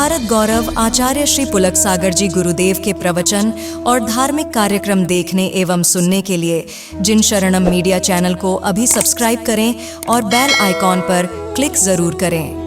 भारत गौरव आचार्य श्री पुलक सागर जी गुरुदेव के प्रवचन और धार्मिक कार्यक्रम देखने एवं सुनने के लिए जिन शरणम मीडिया चैनल को अभी सब्सक्राइब करें और बेल आइकॉन पर क्लिक जरूर करें।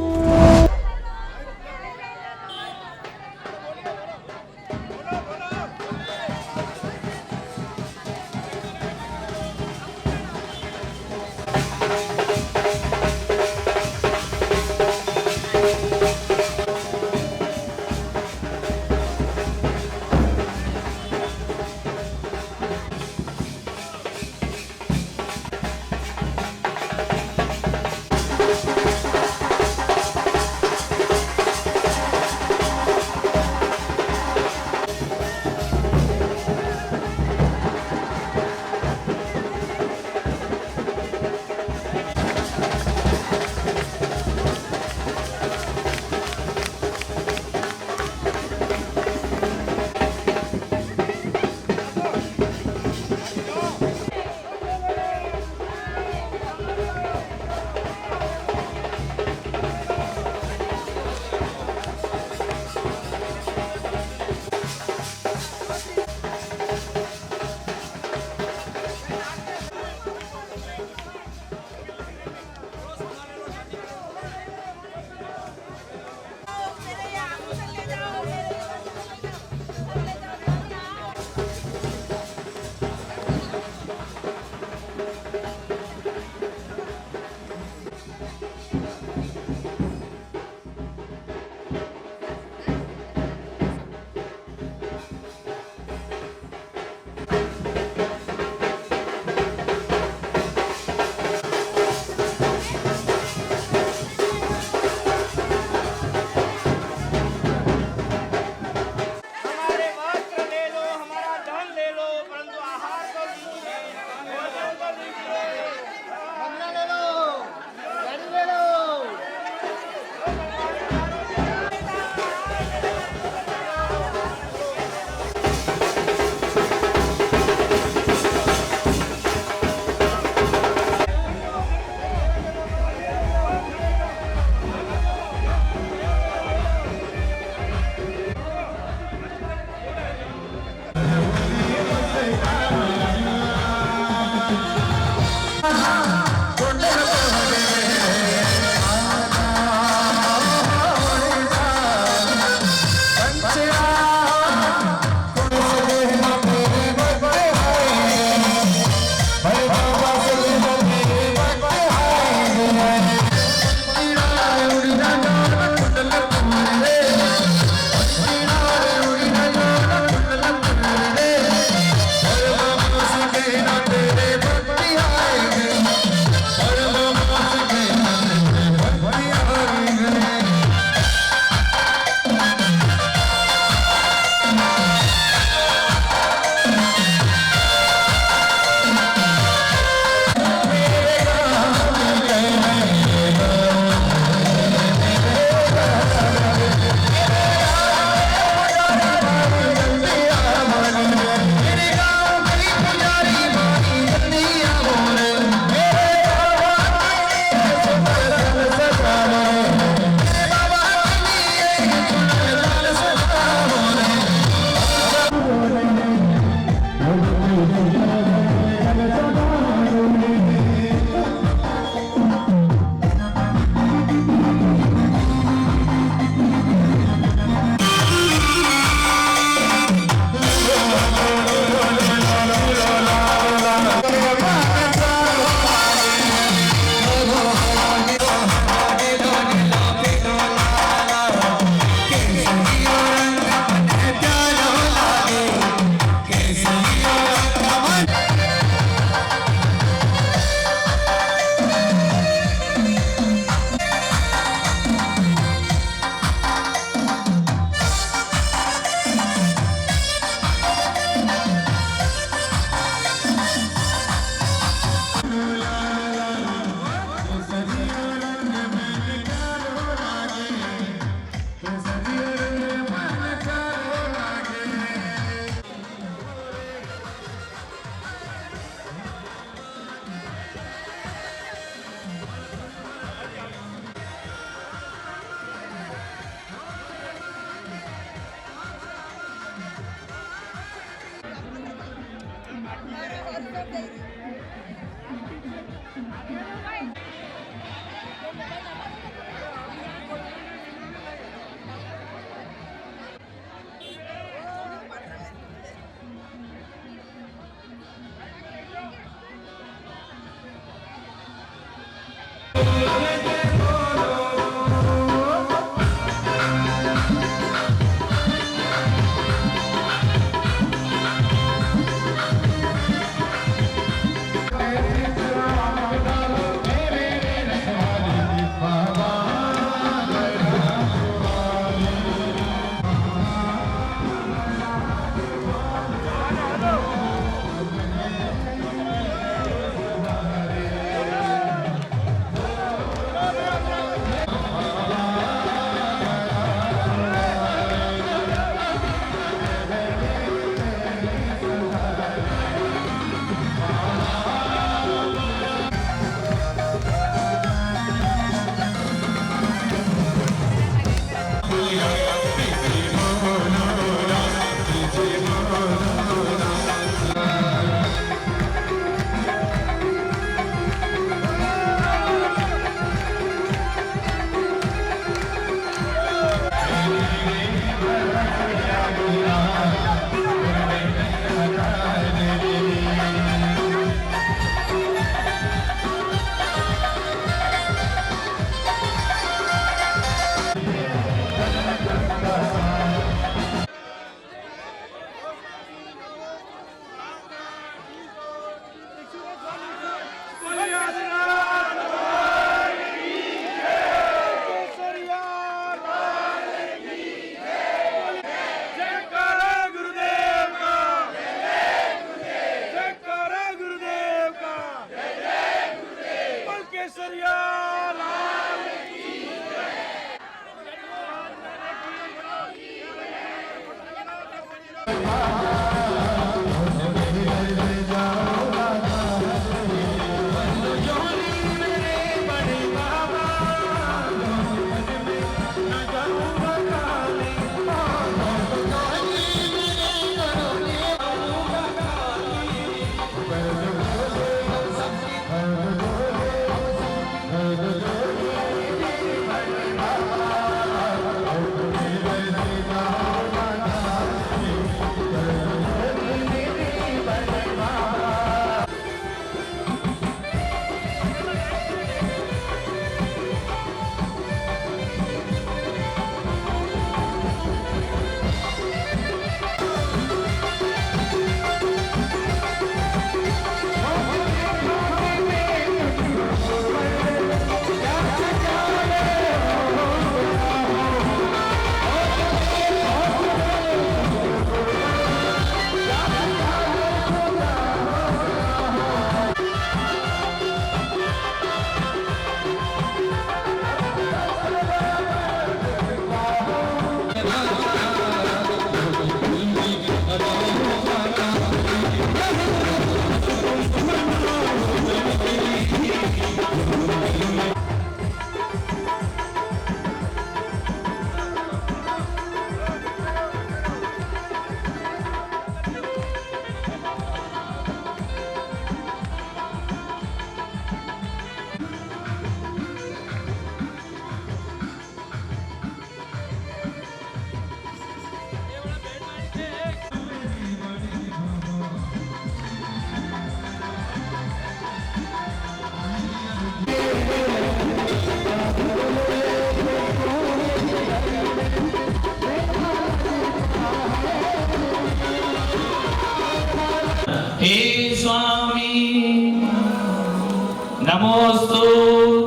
नमोस्तु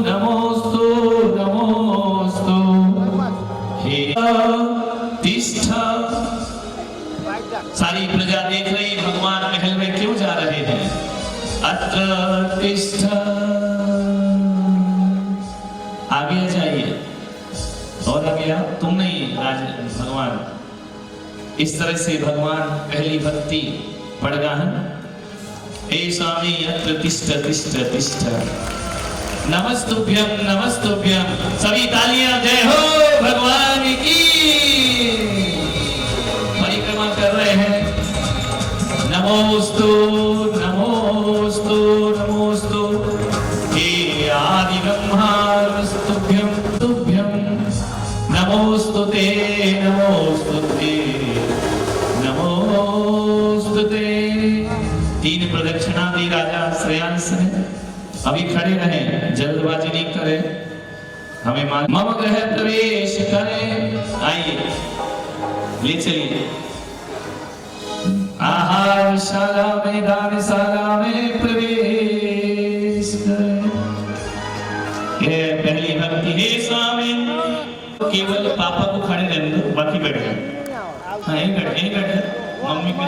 नमोस्तु नमोस्तु हे तिष्ठा। सारी प्रजा देख रही भगवान महल में क्यों जा रहे हैं। अत्र तिष्ठा, आगे जाइए और आगे आओ। तुम नहीं राज भगवान। इस तरह से भगवान पहली भक्ति पड़गा है। हे स्वामी यत्र तिष्ठ तिष्ठ तिष्ठ नमस्तुभ्यं नमस्तुभ्यं। सभी तालियां जय हो भगवान की। परिक्रमा कर रहे हैं। नमोस्तु नमोस्तु नमोस्तु हे आदि ब्रह्मास्तुभ्यं तुभ्यं नमोस्तुते नमोस्तुते नमोस्तुते। 3 प्रदक्षिणा दी राजा श्रेयांस ने। अभी खड़े रहे, जल्दबाजी नहीं करे। हमें मम गृह प्रवेश करें। आइए ले चलिए। आहारशाला में दानशाला में प्रवेश करें। ये पहली भक्ति। हे स्वामी केवल पापा को खड़े रहने दो, बाकी बैठ गए। हाँ यही बैठे। मम्मी की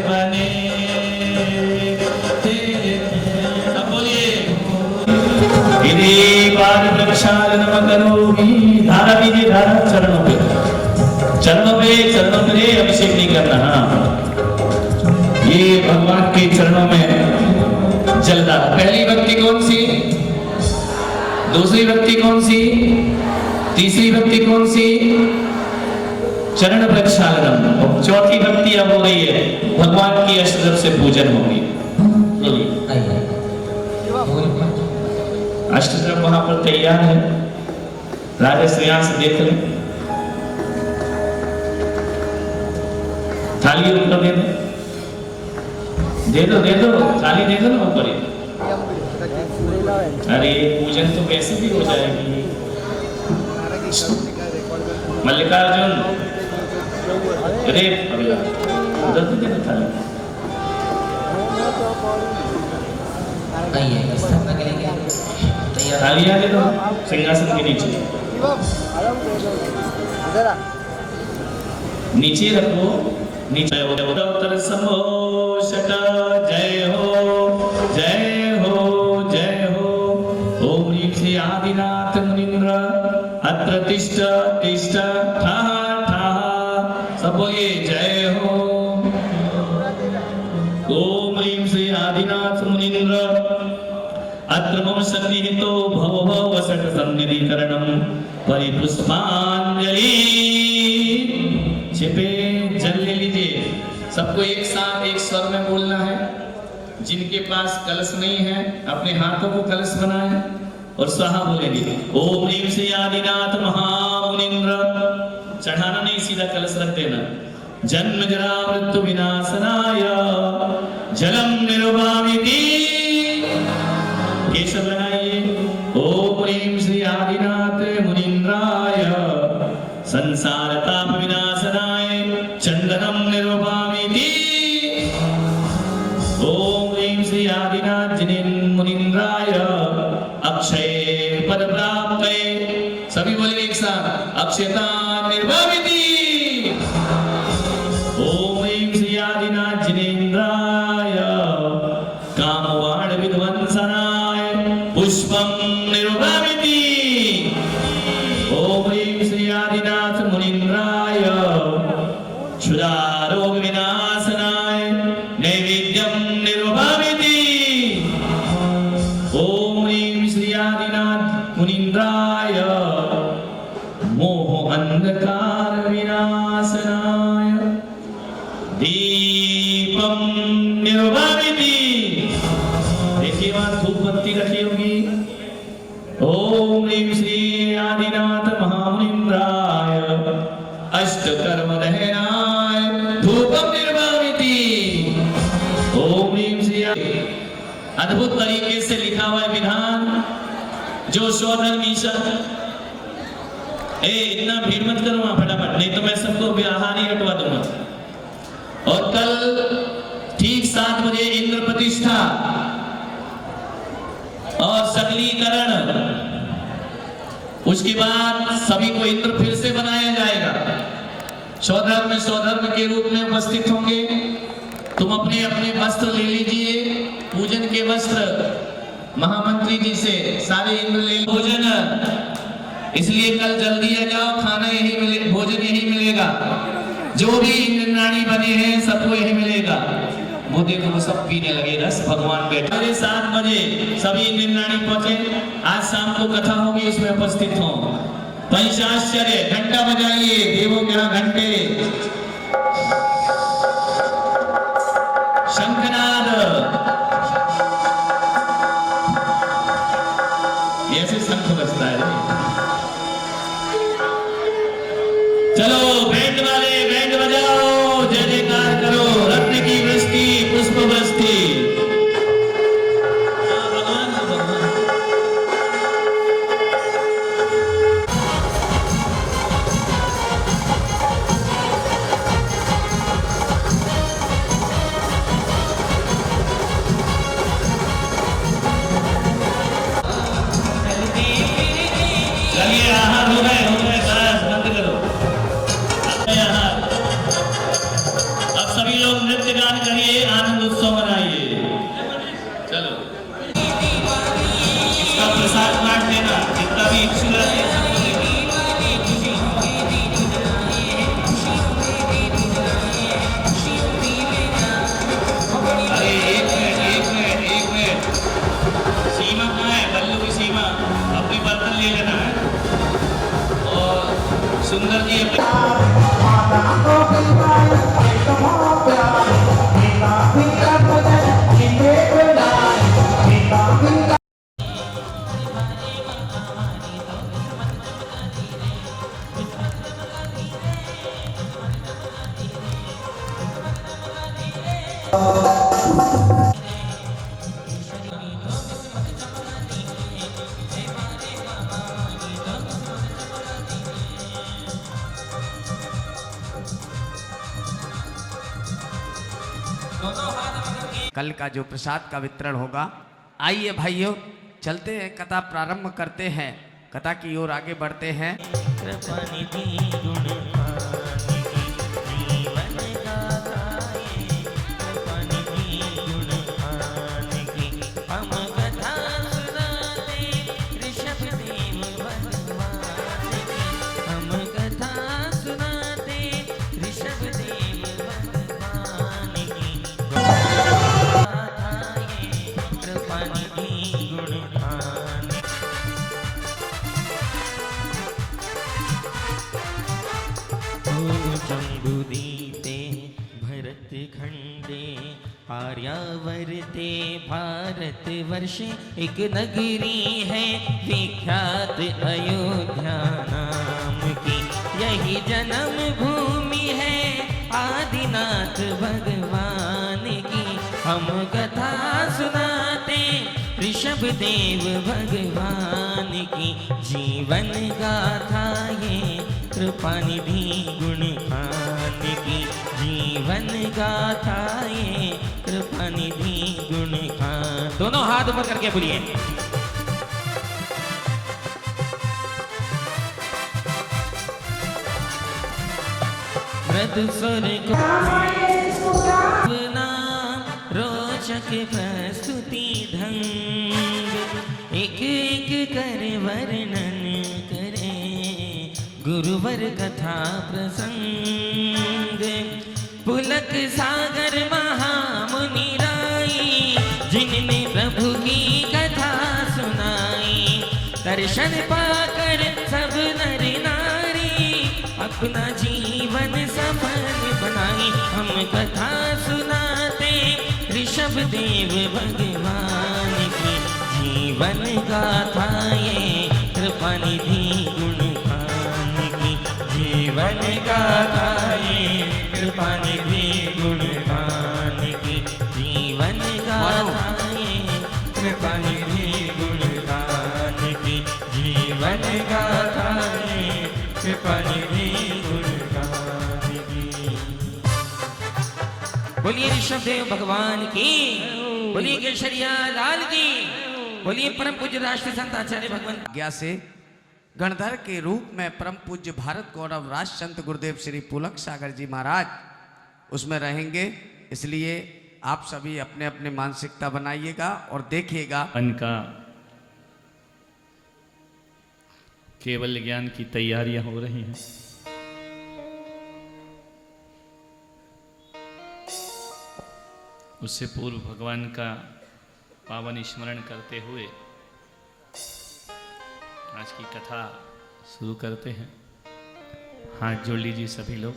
बने सब बोलिए। यदि पाद प्रक्षालनम करोमि। धारा दीजिए, धारा चरणों पे अभिषेक नहीं करना। हाँ ये भगवान के चरणों में जलता। पहली भक्ति कौन सी, दूसरी भक्ति कौन सी, तीसरी भक्ति कौन सी, चरण प्रक्षालनम। चौथी भक्ति अब हो रही है, भगवान की अष्टदल से पूजन होगी। अष्टदल वहां पर तैयार है। राजा श्रेयांस देख ले। थाली उनको दे दो थाली दे दो ना ऊपर। अरे पूजन तो कैसे भी हो जाएगी। मल्लिकार्जुन अरे अगला उधर तो देना थाली। थालियां दे दो सिंहासन के नीचे रखो। नीचे उत्तर समोषट। जय हो जय हो जय हो। ओम ह्रीं श्री आदिनाथ मुनीन्द्र अत्र तिष्ठ तिष्ठ ठः ठः। सब बोलिए जय हो। ओम ह्रीं श्री आदिनाथ मुनीन्द्र अत्र मम सन्निहितो भव वसट सन्निधिकरणं परिपुष्पांजलि। छिपे जल ले लीजिए। सबको एक साथ एक स्वर में बोलना है। जिनके पास कलश नहीं है अपने हाथों को कलश बनाए और स्वाहा बोलेंगे। ओम ह्रीं श्री आदिनाथ महामुनीन्द्र। चढ़ाना नहीं, सीधा कलश रख देना। जन्म जरा मृत्यु विनाशनाय जलम निर्वामिति। केशव लगाइए। ओम ह्रीं श्री आदिनाथ मुनीन्द्राय संसार ताप विनाशनाय चंदनम निर्वामिति। ओम ह्रीं श्री आदिनाथ मुनीन्द्राय अक्षय पद प्राप्ते। सभी बोलेंगे एक साथ अक्षयता निर्वामिति। ओम ह्रीं श्री आदिनाथ जिनेन्द्राय कामवाण विध्वंसनाय पुष्पम निर्वामिति। ओम ह्रीं श्री आदिनाथ मुनीन्द्राय क्षुधारोग विनाशनाय नैवेद्यम निर्वामिति। ओम ह्रीं श्री आदिनाथ मुनीन्द्राय मोह अंधकार विनाशनाय दीपम निर्वामिति। देखिए वहां धूप बत्ती रखी होगी। ओम ह्रीं श्री आदिनाथ महामुनीन्द्राय अष्टकर्म दहनाय धूपम निर्वामिति। ओम ह्रीं श्री। अद्भुत तरीके से लिखा हुआ विधान जो स्वधर्मीशा। इतना भीड़ मत करो वहां फटाफट, नहीं तो मैं सबको आहार ही हटवा दूंगा। और कल ठीक 7 बजे इंद्र प्रतिष्ठा और इसके बाद सभी को इंद्र फिर से बनाया जाएगा। स्वधर्म के रूप में उपस्थित होंगे। तुम अपने अपने वस्त्र ले लीजिए, पूजन के वस्त्र महामंत्री जी से सारे इंद्र ले। भोजन इसलिए कल जल्दी आ जाओ, खाना यही मिले, भोजन यही मिलेगा। जो भी इंद्रनाणी बने हैं सबको यही मिलेगा। वो देखो वो सब पीने लगे रस, भगवान बैठे। 7 बजे सभी इंद्रनाणी पहुंचे। आज शाम को कथा होगी, उसमें उपस्थित हो। पंचाश्चर्य घंटा बजाइए, देवों के यहाँ घंटे, शंखनाद, ऐसे शंख बजता है। चलो बैंड वाले बैंड बजाओ, जय जयकार करो, रत्न की वृष्टि, पुष्प वृष्टि। भगवान भगवान चलिए, आहार हो गए बस बंद करो। अब सभी लोग नृत्य गान करिए, आनंद उत्सव मनाइए। चलो, इसका प्रसाद बांट देना, जितना भी इच्छुक है। अरे एक मिनट, सीमा कहाँ है? बल्लू की सीमा, अपनी बर्तन ले लेना है। और सुंदर जी कल का जो प्रसाद का वितरण होगा। आइए भाइयों, चलते हैं, कथा प्रारंभ करते हैं, कथा की ओर आगे बढ़ते हैं। जम्बुदीपे भरतखंडे आर्यावर्ते भारतवर्षे एक नगरी है विख्यात अयोध्या नाम की। यही जन्म भूमि है आदिनाथ भगवान की। हम कथा सुनाते ऋषभ देव भगवान की। जीवन गाथा ये कृपानिधि गुण खान की। जीवन गाथा ये कृपानिधि गुण खान। दोनों हाथ ऊपर करके बोलिए। मृदु स्वर को रोचक प्रस्तुति ढंग एक एक कर वर्णन करे गुरुवर कथा प्रसंग। पुलक सागर महामुनि राई जिनने प्रभु की कथा सुनाई। दर्शन पाकर सब नर नारी अपना जीवन सफल बनाई। हम कथा सुनाते ऋषभ देव भगवान की। जीवन गाथा ये कृपानिधि गुण खान की। जीवन गाथा ये कृपानिधि गुण खान की। जीवन गाथा ये कृपानिधि गुण खान की। जीवन गाथा ये कृपानिधि गुण खान की। बोलिए ऋषभ देव भगवान की। बोलिए केशरिया लाल की। बोलिए परम पूज्य राष्ट्र संत आचार्य भगवान। आज्ञा से गणधर के रूप में परम पूज्य भारत गौरव राज संत गुरुदेव श्री पुलक सागर जी महाराज उसमें रहेंगे। इसलिए आप सभी अपने अपने मानसिकता बनाइएगा और देखिएगा। अनका केवल ज्ञान की तैयारियां हो रही हैं। उससे पूर्व भगवान का पावन स्मरण करते हुए आज की कथा शुरू करते हैं। हाथ जोड़ लीजिए सभी लोग।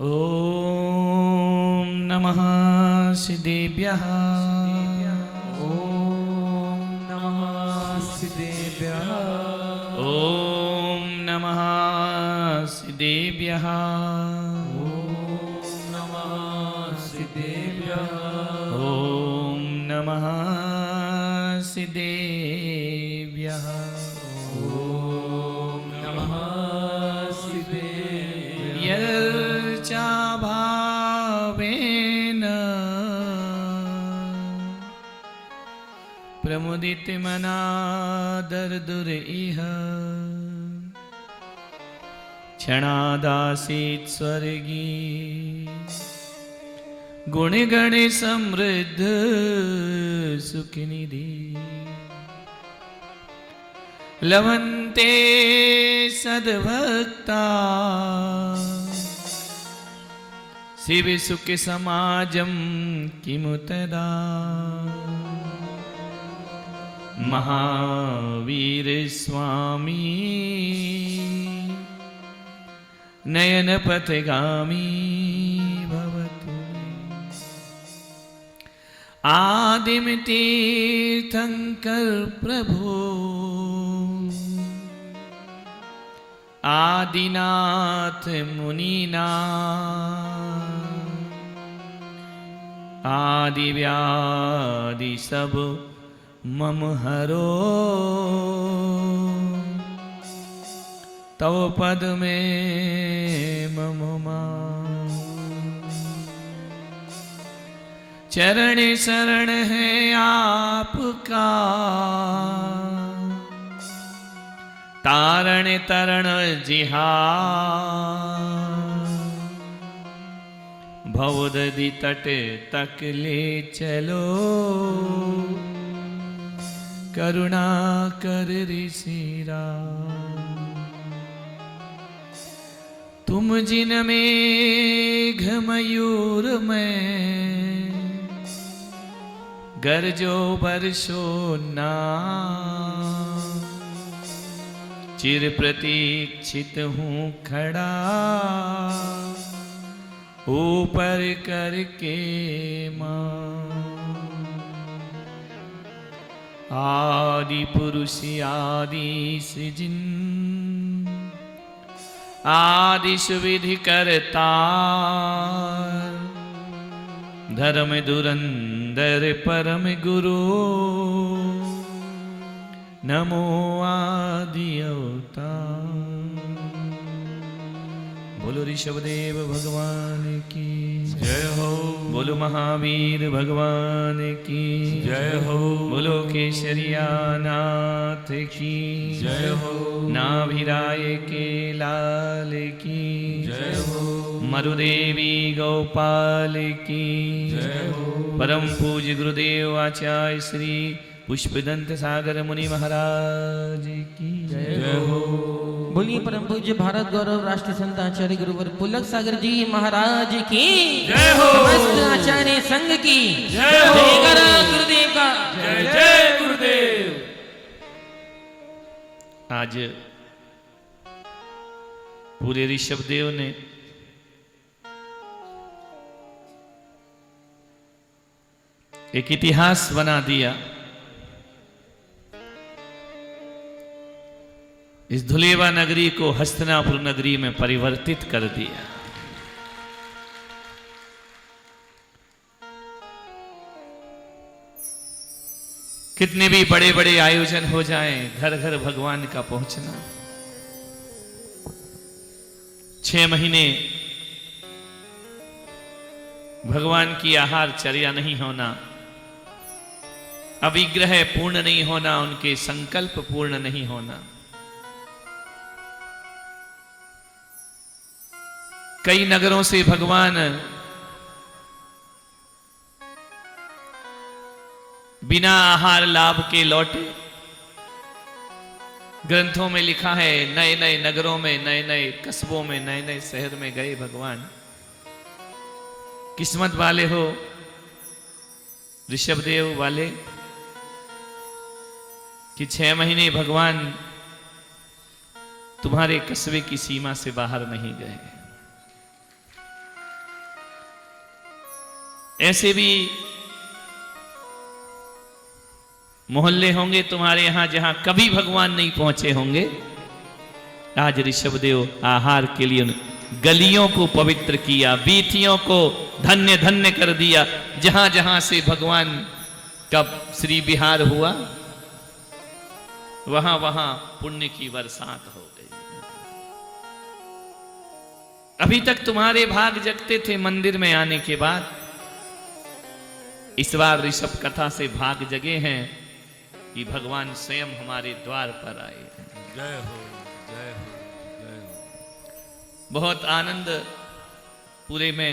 ओम नमः सिद्धेभ्यः। ओम नमः सिद्धेभ्यः। ओम नमः सिद्धेभ्यः। ओम नमः सिद्धेभ्यः। ओम नमः सिद्धेभ्यः। ओम नमः सिद्धेभ्यः। यर्चा भावेन प्रमुदित मना दर्दुर इह क्षणादासीत् स्वर्गी गुण गण समृद्ध सुखनिधि लवन्ते सद्भक्ता शिव सुख समाजम किमुतदा महावीर स्वामी नयन पथगामी भवतु आदिम तीर्थंकर प्रभु आदिनाथ मुनीनाथ आदि व्याधि सब मम हरो तव पद में मम चरण शरण है आपका तारण तरण जिहार भवदधि तट तक ले चलो करुणा कर ऋषिरा तुम जिन मेघ मयूर में गरजो बरसो ना चिर प्रतीक्षित हूँ खड़ा ऊपर करके मां आदि पुरुष आदि सृजन आदि सुविधि करता धर्म धुरंधर परम गुरु नमो आदि अवतार। बोलो ऋषभदेव भगवान की जय हो। बोलो महावीर भगवान की जय हो। बोलो केशरिया नाथ की जय हो। नाभिराय के लाल की जय हो। मरुदेवी गौपाल की जय हो। परम पूज्य गुरुदेव आचार्य श्री पुष्पदंत सागर मुनि महाराज की जय हो। बोलिए परम पूज्य भारत गौरव राष्ट्रीय संत आचार्य गुरुवर पुलक सागर जी महाराज की जय हो। समस्त आचार्य संघ की जय हो। जय करो गुरुदेव का जय जय गुरुदेव। आज पूरे ऋषभदेव ने एक इतिहास बना दिया। इस धुलेवा नगरी को हस्तिनापुर नगरी में परिवर्तित कर दिया। कितने भी बड़े बड़े आयोजन हो जाएं, घर घर भगवान का पहुंचना। 6 महीने भगवान की आहार चर्या नहीं होना, अविग्रह पूर्ण नहीं होना, उनके संकल्प पूर्ण नहीं होना। कई नगरों से भगवान बिना आहार लाभ के लौटे। ग्रंथों में लिखा है, नए नए नगरों में, नए नए कस्बों में, नए नए शहर में गए भगवान। किस्मत वाले हो ऋषभदेव वाले कि 6 महीने भगवान तुम्हारे कस्बे की सीमा से बाहर नहीं गए। ऐसे भी मोहल्ले होंगे तुम्हारे यहां जहां कभी भगवान नहीं पहुंचे होंगे। आज ऋषभदेव आहार के लिए उन गलियों को पवित्र किया, बीथियों को धन्य धन्य कर दिया। जहां जहां से भगवान का श्री विहार हुआ, वहां वहां पुण्य की बरसात हो गई। अभी तक तुम्हारे भाग जगते थे मंदिर में आने के बाद। इस बार ऋषभ कथा से भाग जगे हैं कि भगवान स्वयं हमारे द्वार पर आए। जय हो, जय हो, जय हो। बहुत आनंद पूरे में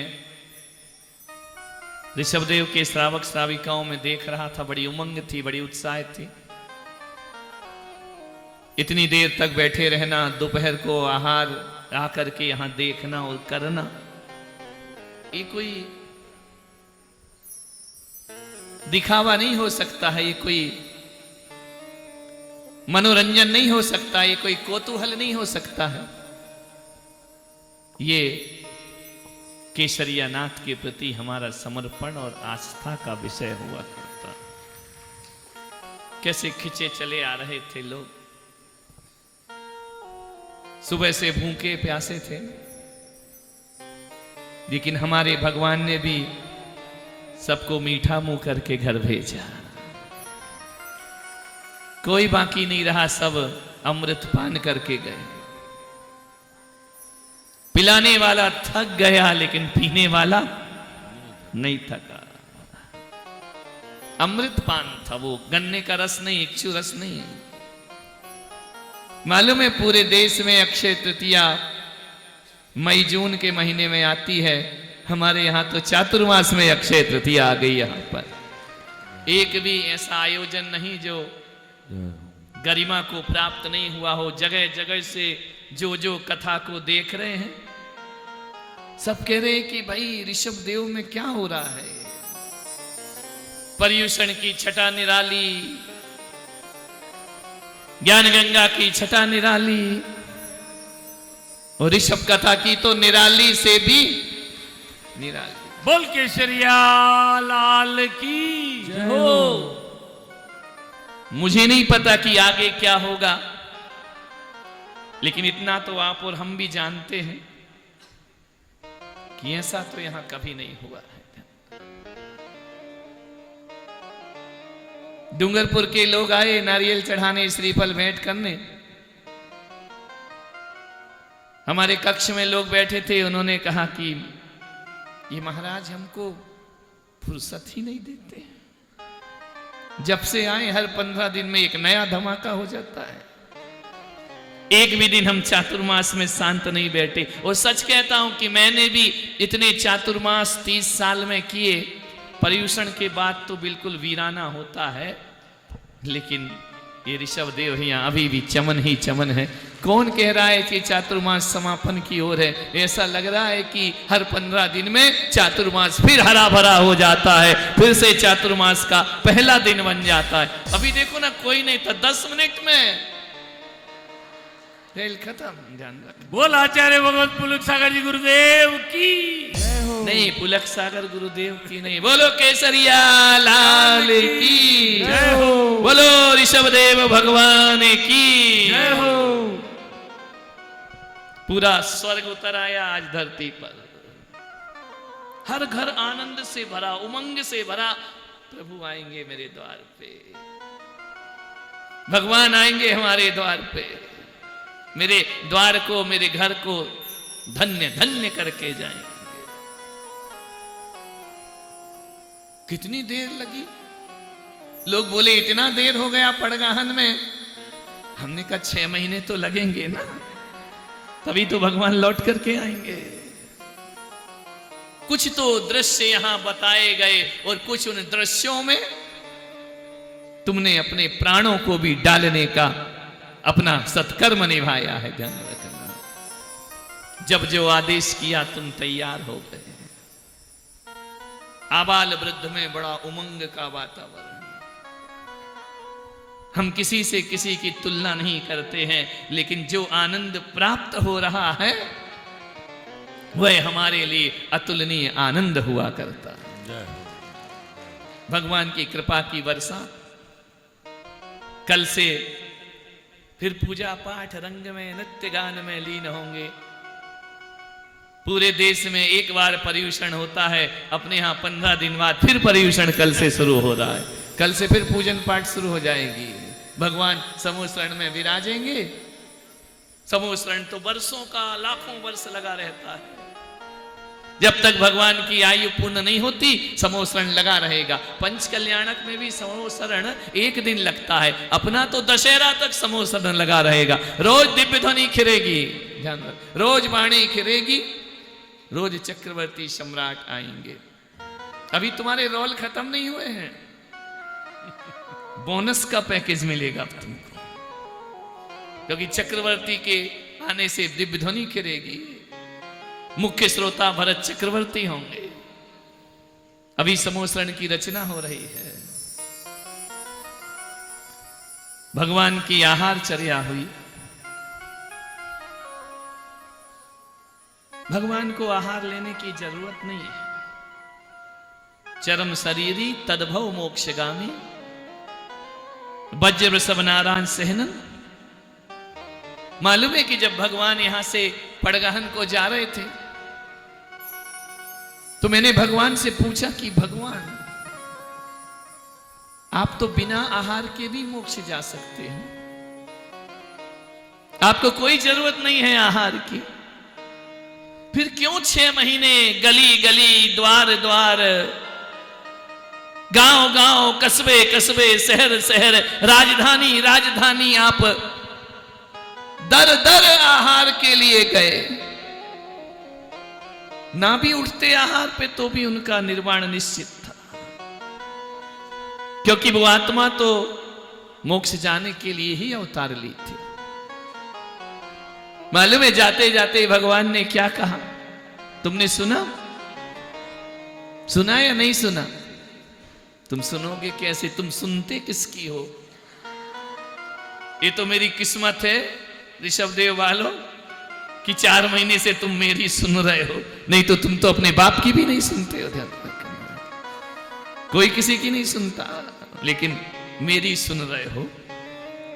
ऋषभदेव के श्रावक श्राविकाओं में देख रहा था। बड़ी उमंग थी, बड़ी उत्साह थी। इतनी देर तक बैठे रहना, दोपहर को आहार आकर के यहां देखना और करना, ये कोई दिखावा नहीं हो सकता है, ये कोई मनोरंजन नहीं हो सकता, ये कोई कौतूहल नहीं हो सकता है। ये केसरिया नाथ के प्रति हमारा समर्पण और आस्था का विषय हुआ करता। कैसे खिंचे चले आ रहे थे लोग, सुबह से भूखे प्यासे थे, लेकिन हमारे भगवान ने भी सबको मीठा मुंह करके घर भेजा। कोई बाकी नहीं रहा, सब अमृत पान करके गए। पिलाने वाला थक गया, लेकिन पीने वाला नहीं थका। अमृत पान था वो, गन्ने का रस नहीं, इक्षु रस नहीं। मालूम है पूरे देश में अक्षय तृतीया मई जून के महीने में आती है। हमारे यहां तो चातुर्मास में अक्षय तृतीया आ गई। यहां पर एक भी ऐसा आयोजन नहीं जो गरिमा को प्राप्त नहीं हुआ हो। जगह जगह से जो जो कथा को देख रहे हैं, सब कह रहे हैं कि भाई ऋषभदेव में क्या हो रहा है। पर्युषण की छटा निराली, ज्ञान गंगा की छटा निराली, और ऋषभ कथा की तो निराली से भी निराली। बोल केसरिया लाल की जय हो। मुझे नहीं पता कि आगे क्या होगा, लेकिन इतना तो आप और हम भी जानते हैं कि ऐसा तो यहां कभी नहीं हुआ है। डूंगरपुर के लोग आए नारियल चढ़ाने, श्रीफल भेंट करने। हमारे कक्ष में लोग बैठे थे, उन्होंने कहा कि ये महाराज हमको फुर्सत ही नहीं देते। जब से आए हर 15 दिन में एक नया धमाका हो जाता है। एक भी दिन हम चातुर्मास में शांत नहीं बैठे। और सच कहता हूं कि मैंने भी इतने चातुर्मास 30 साल में किए। पर्युषण के बाद तो बिल्कुल वीराना होता है, लेकिन ये ऋषभदेव यहाँ अभी भी चमन ही चमन है। कौन कह रहा है कि चातुर्मास समापन की ओर है? ऐसा लग रहा है कि हर 15 दिन में चातुर्मास फिर हरा भरा हो जाता है, फिर से चातुर्मास का पहला दिन बन जाता है। अभी देखो ना, कोई नहीं था, 10 मिनट में रेल खत्म। ध्यान रख। बोल आचार्य भगवत पुलक सागर जी गुरुदेव की नहीं, पुलक सागर गुरुदेव की नहीं, बोलो केसरिया लाल की जय हो। बोलो ऋषभदेव भगवान की जय हो। पूरा स्वर्ग उतर आया आज धरती पर। हर घर आनंद से भरा, उमंग से भरा। प्रभु आएंगे मेरे द्वार पे, भगवान आएंगे हमारे द्वार पे। मेरे द्वार को, मेरे घर को धन्य धन्य करके जाएंगे। कितनी देर लगी, लोग बोले इतना देर हो गया पड़गाहन में। हमने कहा 6 महीने तो लगेंगे ना, तभी तो भगवान लौट करके आएंगे। कुछ तो दृश्य यहां बताए गए और कुछ उन दृश्यों में तुमने अपने प्राणों को भी डालने का अपना सत्कर्म निभाया है। ध्यान रखना, जब जो आदेश किया तुम तैयार हो गए। आबाल वृद्ध में बड़ा उमंग का वातावरण। हम किसी से किसी की तुलना नहीं करते हैं, लेकिन जो आनंद प्राप्त हो रहा है वह हमारे लिए अतुलनीय आनंद हुआ करता है। जय हो। भगवान की कृपा की वर्षा। कल से फिर पूजा पाठ, रंग में, नृत्य गान में लीन होंगे। पूरे देश में एक बार पर्युषण होता है, अपने यहां 15 दिन बाद फिर पर्युषण कल से शुरू हो रहा है। कल से फिर पूजन पाठ शुरू हो जाएगी। भगवान समूह शरण में विराजेंगे। समूह शरण तो वर्षों का, लाखों वर्ष लगा रहता है। जब तक भगवान की आयु पूर्ण नहीं होती समूह शरण लगा रहेगा। पंच कल्याणक में भी समूह शरण एक दिन लगता है, अपना तो दशहरा तक समूह शरण लगा रहेगा। रोज दिव्य ध्वनि खिरेगी, ध्यान रख, रोज वाणी खिरेगी, रोज चक्रवर्ती सम्राट आएंगे। अभी तुम्हारे रोल खत्म नहीं हुए हैं, बोनस का पैकेज मिलेगा तुमको, क्योंकि चक्रवर्ती के आने से दिव्य ध्वनि खिरेगी। मुख्य श्रोता भरत चक्रवर्ती होंगे। अभी समूह शरण की रचना हो रही है। भगवान की आहार चर्या हुई। भगवान को आहार लेने की जरूरत नहीं है। चरम शरीरी तद्भव मोक्षगामी, वज्र वृषभ नारायण सहनन। मालूम है कि जब भगवान यहां से पड़गाहन को जा रहे थे तो मैंने भगवान से पूछा कि भगवान, आप तो बिना आहार के भी मोक्ष जा सकते हैं, आपको कोई जरूरत नहीं है आहार की, फिर क्यों 6 महीने गली गली, द्वार द्वार, गांव गांव, कस्बे कस्बे, शहर शहर, राजधानी राजधानी आप दर दर आहार के लिए गए? ना भी उठते आहार पे तो भी उनका निर्वाण निश्चित था, क्योंकि वो आत्मा तो मोक्ष जाने के लिए ही अवतार ली थी। मालूम है जाते जाते भगवान ने क्या कहा? तुमने सुना? सुना या नहीं सुना? तुम सुनोगे कैसे? तुम सुनते किसकी हो? ये तो मेरी किस्मत है ऋषभदेव वालों कि 4 महीने से तुम मेरी सुन रहे हो, नहीं तो तुम तो अपने बाप की भी नहीं सुनते हो। ध्यान रखना, कोई किसी की नहीं सुनता, लेकिन मेरी सुन रहे हो।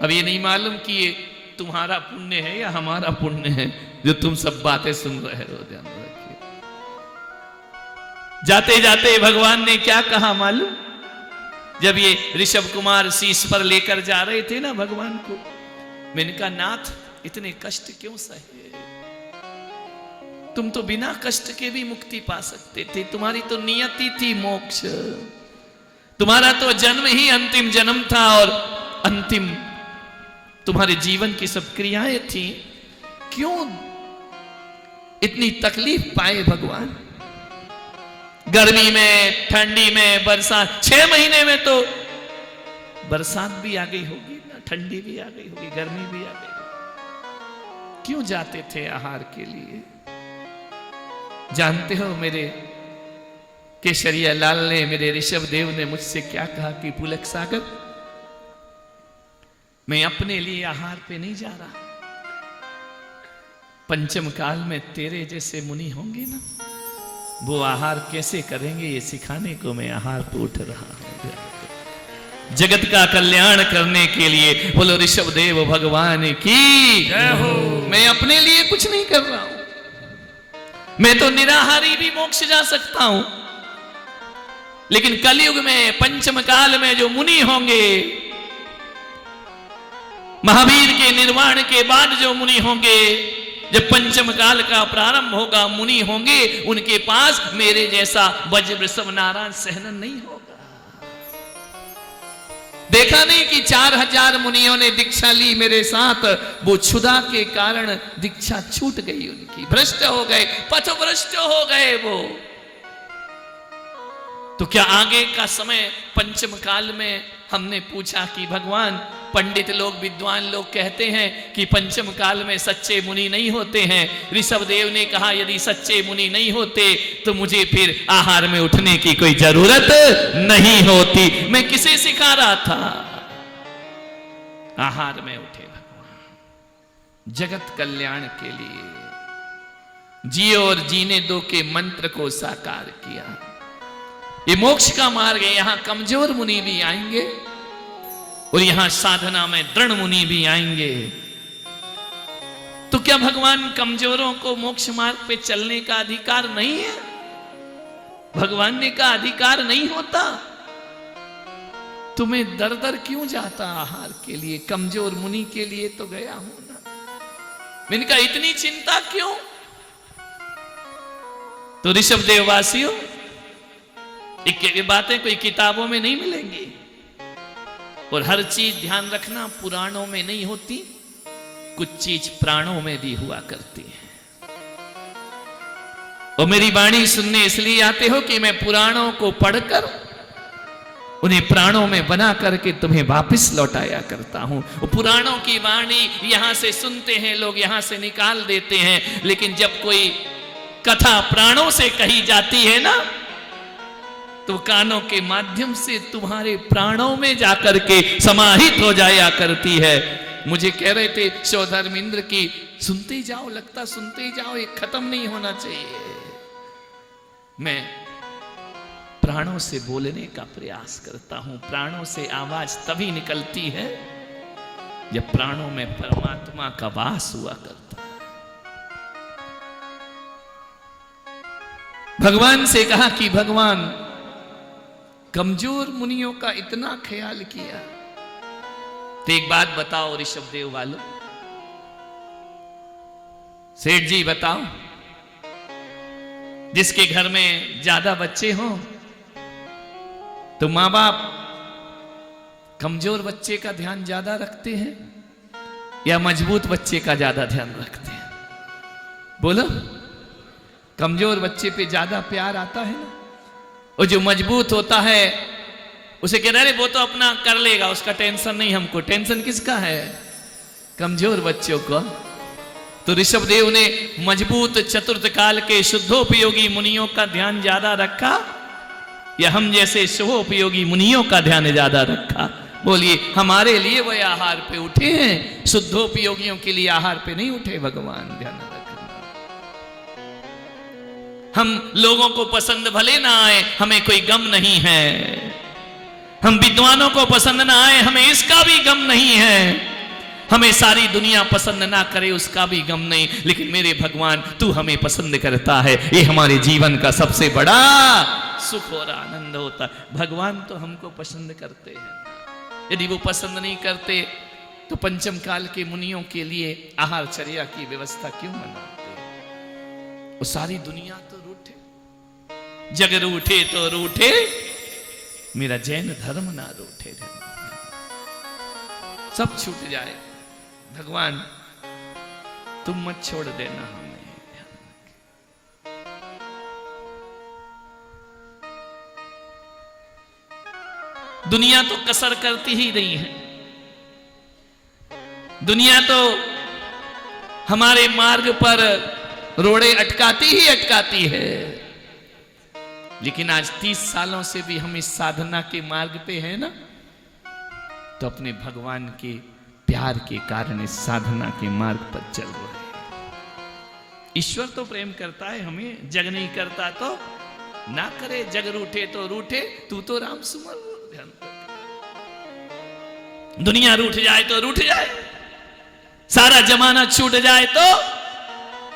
अब ये नहीं मालूम कि ये तुम्हारा पुण्य है या हमारा पुण्य है जो तुम सब बातें सुन रहे हो। ध्यान रखिए। जाते जाते भगवान ने क्या कहा मालूम? जब ये ऋषभ कुमार शीश पर लेकर जा रहे थे ना भगवान को, मैंने कहा नाथ इतने कष्ट क्यों सहे? तुम तो बिना कष्ट के भी मुक्ति पा सकते थे, तुम्हारी तो नियति थी मोक्ष, तुम्हारा तो जन्म ही अंतिम जन्म था और अंतिम तुम्हारे जीवन की सब क्रियाएं थी, क्यों इतनी तकलीफ पाए भगवान? गर्मी में, ठंडी में, बरसात, 6 महीने में तो बरसात भी आ गई होगी ना, ठंडी भी आ गई होगी, गर्मी भी आ गई होगी। क्यों जाते थे आहार के लिए? जानते हो मेरे केशरिया लाल ने, मेरे ऋषभ देव ने मुझसे क्या कहा कि पुलक सागर, मैं अपने लिए आहार पे नहीं जा रहा, पंचम काल में तेरे जैसे मुनि होंगे ना, वो आहार कैसे करेंगे ये सिखाने को मैं आहार पे उठ रहा हूं। जगत का कल्याण करने के लिए बोलो ऋषभ देव भगवान की जय हो। मैं अपने लिए कुछ नहीं कर रहा हूं, मैं तो निराहारी भी मोक्ष जा सकता हूं, लेकिन कलयुग में पंचम काल में जो मुनि होंगे, महावीर के निर्वाण के बाद जो मुनि होंगे, जब पंचम काल का प्रारंभ होगा, मुनि होंगे, उनके पास मेरे जैसा वज्र वृषभ नारायण सहनन नहीं होगा। देखा नहीं कि 4000 मुनियों ने दीक्षा ली मेरे साथ, वो क्षुधा के कारण दीक्षा छूट गई उनकी, भ्रष्ट हो गए, पथभ्रष्ट हो गए वो। तो क्या आगे का समय पंचम काल में हमने पूछा कि भगवान, पंडित लोग विद्वान लोग कहते हैं कि पंचम काल में सच्चे मुनि नहीं होते हैं। ऋषभदेव ने कहा यदि सच्चे मुनि नहीं होते तो मुझे फिर आहार में उठने की कोई जरूरत नहीं होती। मैं किसे सिखा रहा था? आहार में उठे भगवान, जगत कल्याण के लिए जियो और जीने दो के मंत्र को साकार किया। ये मोक्ष का मार्ग है। यहां कमजोर मुनि भी आएंगे और यहां साधना में दृढ़ मुनि भी आएंगे। तो क्या भगवान कमजोरों को मोक्ष मार्ग पे चलने का अधिकार नहीं है? भगवान ने कहा अधिकार नहीं होता? तुम्हें दर दर क्यों जाता आहार के लिए? कमजोर मुनि के लिए तो गया हूं ना। मैंने कहा इतनी चिंता क्यों? तो ऋषभदेव वासियों, ये बातें कोई किताबों में नहीं मिलेंगी, और हर चीज ध्यान रखना पुराणों में नहीं होती, कुछ चीज प्राणों में भी हुआ करती है। और मेरी वाणी सुनने इसलिए आते हो कि मैं पुराणों को पढ़कर उन्हें प्राणों में बना करके तुम्हें वापस लौटाया करता हूं। वो पुराणों की वाणी यहां से सुनते हैं लोग, यहां से निकाल देते हैं, लेकिन जब कोई कथा प्राणों से कही जाती है ना, तो कानों के माध्यम से तुम्हारे प्राणों में जाकर के समाहित हो जाया करती है। मुझे कह रहे थे सौधर्मेंद्र की सुनते जाओ, लगता सुनते जाओ, ये खत्म नहीं होना चाहिए। मैं प्राणों से बोलने का प्रयास करता हूं। प्राणों से आवाज तभी निकलती है जब प्राणों में परमात्मा का वास हुआ करता है। भगवान से कहा कि भगवान, कमजोर मुनियों का इतना ख्याल किया, तो एक बात बताओ ऋषभदेव वालों, सेठ जी बताओ, जिसके घर में ज्यादा बच्चे हों तो मां बाप कमजोर बच्चे का ध्यान ज्यादा रखते हैं या मजबूत बच्चे का ज्यादा ध्यान रखते हैं? बोलो। कमजोर बच्चे पे ज्यादा प्यार आता है ना, और जो मजबूत होता है उसे कह रहे वो तो अपना कर लेगा, उसका टेंशन नहीं हमको। टेंशन किसका है? कमजोर बच्चों को। तो ऋषभदेव ने मजबूत चतुर्थ काल के शुद्धोपयोगी मुनियों का ध्यान ज्यादा रखा या हम जैसे शुभोपयोगी मुनियों का ध्यान ज्यादा रखा? बोलिए। हमारे लिए वह आहार पे उठे हैं, शुद्धोपयोगियों के लिए आहार पे नहीं उठे। भगवान ध्यान रखना। हम लोगों को पसंद भले ना आए, हमें कोई गम नहीं है। हम विद्वानों को पसंद ना आए, हमें इसका भी गम नहीं है। हमें सारी दुनिया पसंद ना करे, उसका भी गम नहीं। लेकिन मेरे भगवान, तू हमें पसंद करता है, ये हमारे जीवन का सबसे बड़ा सुख और आनंद होता। भगवान तो हमको पसंद करते हैं। यदि वो पसंद नहीं करते तो पंचम काल के मुनियों के लिए आहार चर्या की व्यवस्था क्यों बनाते? वो सारी दुनिया तो रूठे, जग रूठे तो रूठे, मेरा जैन धर्म ना रूठे। सब छूट जाए, भगवान तुम मत छोड़ देना हमें। दुनिया तो कसर करती ही नहीं है। दुनिया तो हमारे मार्ग पर रोड़े अटकाती ही अटकाती है। लेकिन आज 30 सालों से भी हम इस साधना के मार्ग पे हैं ना, तो अपने भगवान के प्यार के कारण इस साधना के मार्ग पर चल रहे हैं। ईश्वर तो प्रेम करता है हमें, जग नहीं करता तो ना करे। जग रूठे तो रूठे, तू तो राम सुमर। दुनिया रूठ जाए तो रूठ जाए, सारा जमाना छूट जाए तो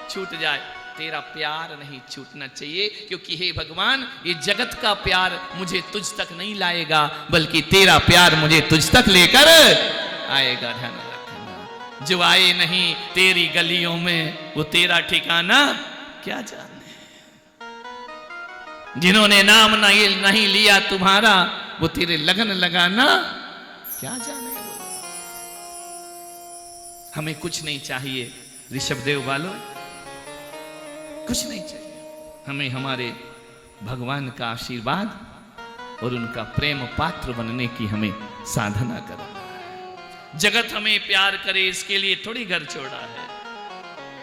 छूट जाए, तेरा प्यार नहीं छूटना चाहिए। क्योंकि हे भगवान, ये जगत का प्यार मुझे तुझ तक नहीं लाएगा, बल्कि तेरा प्यार मुझे तुझ तक लेकर आएगा। ध्यान रखना। जो आए नहीं तेरी गलियों में, वो तेरा ठिकाना क्या जाने। जिन्होंने नाम नहीं लिया तुम्हारा, वो तेरे लगन लगाना क्या जाने वो। हमें कुछ नहीं चाहिए ऋषभदेव वालों, कुछ नहीं चाहिए। हमें हमारे भगवान का आशीर्वाद और उनका प्रेम पात्र बनने की हमें साधना करना है। जगत हमें प्यार करे इसके लिए थोड़ी घर छोड़ा है,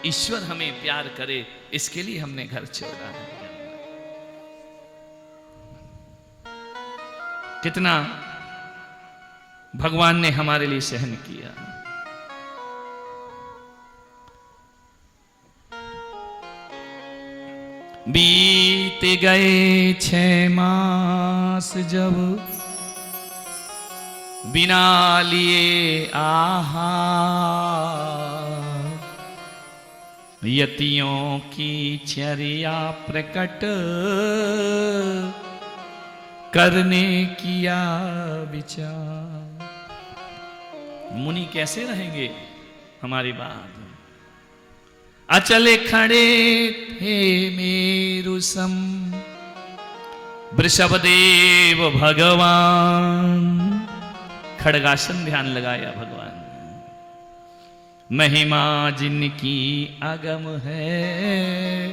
ईश्वर हमें प्यार करे इसके लिए हमने घर छोड़ा है। कितना भगवान ने हमारे लिए सहन किया। बीत गए 6 मास जब बिना लिए आहार, यतियों की चर्या प्रकट करने किया विचार। मुनि कैसे रहेंगे हमारी बात। अचल खड़े थे मेरु सम वृषभदेव भगवान। खड़गासन ध्यान लगाया भगवान। महिमा जिनकी अगम है,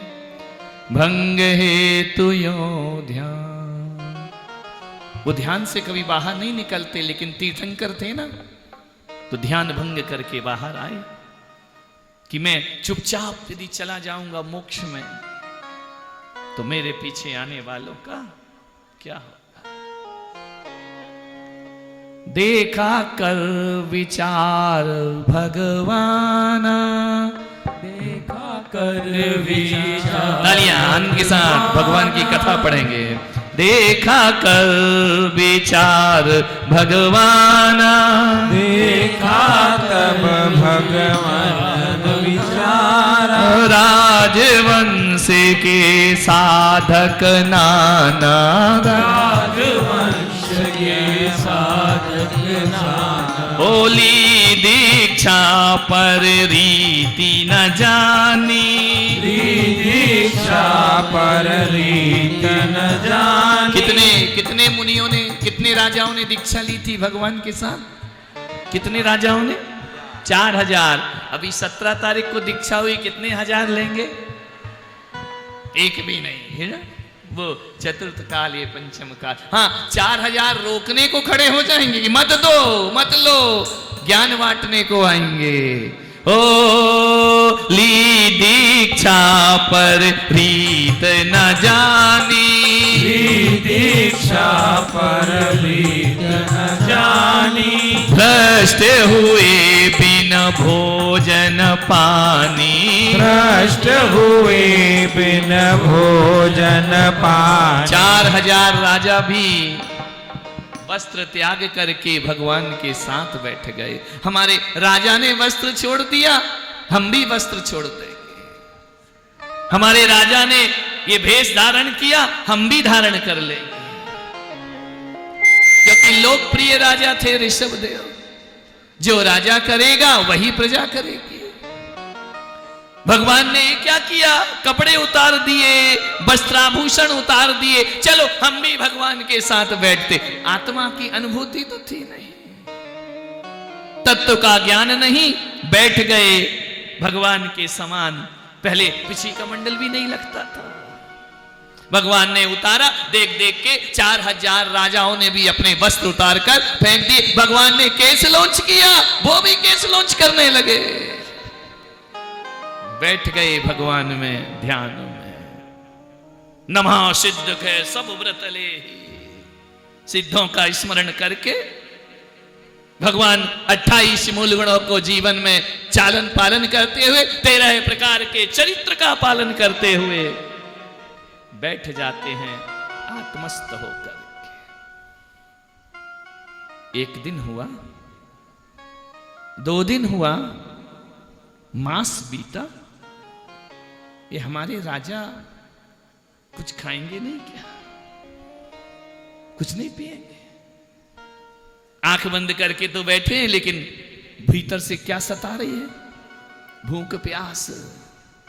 भंग हेतु यो ध्यान। वो ध्यान से कभी बाहर नहीं निकलते, लेकिन तीर्थंकर थे ना, तो ध्यान भंग करके बाहर आए कि मैं चुपचाप यदि चला जाऊंगा मोक्ष में तो मेरे पीछे आने वालों का क्या होगा। देखा कर विचार भगवाना, देखा कर विचार। तालियां आनंद के साथ भगवान की कथा पढ़ेंगे। देखा कर विचार भगवाना, देखा तब भगवान विचार। राजवंश के साधक नाना, राजवंश के साधक नाना। होली दीक्षा पर रीति न जानी, दीक्षा पर रीत न जानी। कितने मुनियों ने, कितने राजाओं ने दीक्षा ली थी भगवान के साथ। कितने राजाओं ने? 4000। अभी 17 तारीख को दीक्षा हुई, कितने हजार लेंगे? एक भी नहीं है ना। वो चतुर्थ काल, ये पंचम काल। हाँ, 4000 रोकने को खड़े हो जाएंगे कि मत दो मत लो, ज्ञान बांटने को आएंगे। ओ ली दीक्षा पर रीत न जानी, दीक्षा पर रीत न जानी। भ्रष्ट हुए बिन भोजन पानी, भ्रष्ट हुए बिन भोजन पानी। 4000 राजा भी वस्त्र त्याग करके भगवान के साथ बैठ गए। हमारे राजा ने वस्त्र छोड़ दिया, हम भी वस्त्र छोड़ देंगे। हमारे राजा ने ये भेष धारण किया, हम भी धारण कर लेंगे। क्योंकि लोकप्रिय राजा थे ऋषभदेव। जो राजा करेगा वही प्रजा करेगी। भगवान ने क्या किया? कपड़े उतार दिए, वस्त्राभूषण उतार दिए। चलो हम भी भगवान के साथ बैठते। आत्मा की अनुभूति तो थी नहीं, तत्व का ज्ञान नहीं, बैठ गए भगवान के समान। पहले पिछी का मंडल भी नहीं लगता था, भगवान ने उतारा। देख देख के 4000 राजाओं ने भी अपने वस्त्र उतार कर फेंक दिए। भगवान ने केस लॉन्च किया, वो भी केस लॉन्च करने लगे। बैठ गए भगवान में, ध्यान में। नमः सिद्ध के सब व्रत ले, सिद्धों का स्मरण करके भगवान 28 मूल गुणों को जीवन में चालन पालन करते हुए, 13 प्रकार के चरित्र का पालन करते हुए बैठ जाते हैं आत्मस्थ होकर के। एक दिन हुआ, 2 दिन हुआ, मास बीता। ये हमारे राजा कुछ खाएंगे नहीं क्या? कुछ नहीं पिएंगे? आंख बंद करके तो बैठे हैं, लेकिन भीतर से क्या सता रही है? भूख, प्यास,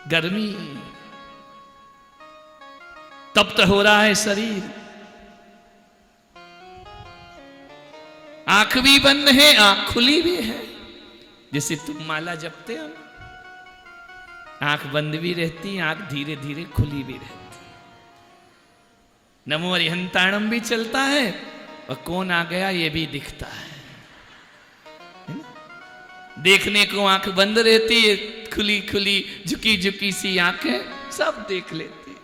गर्मी, तप्त हो रहा है शरीर। आंख भी बंद है, आंख खुली भी है। जैसे तुम माला जपते हो, आंख बंद भी रहती, आंख धीरे धीरे खुली भी रहती। नमो अरिहंताणम भी चलता है और कौन आ गया ये भी दिखता है ना? देखने को आंख बंद रहती है, खुली खुली झुकी झुकी सी आंखें सब देख लेती है।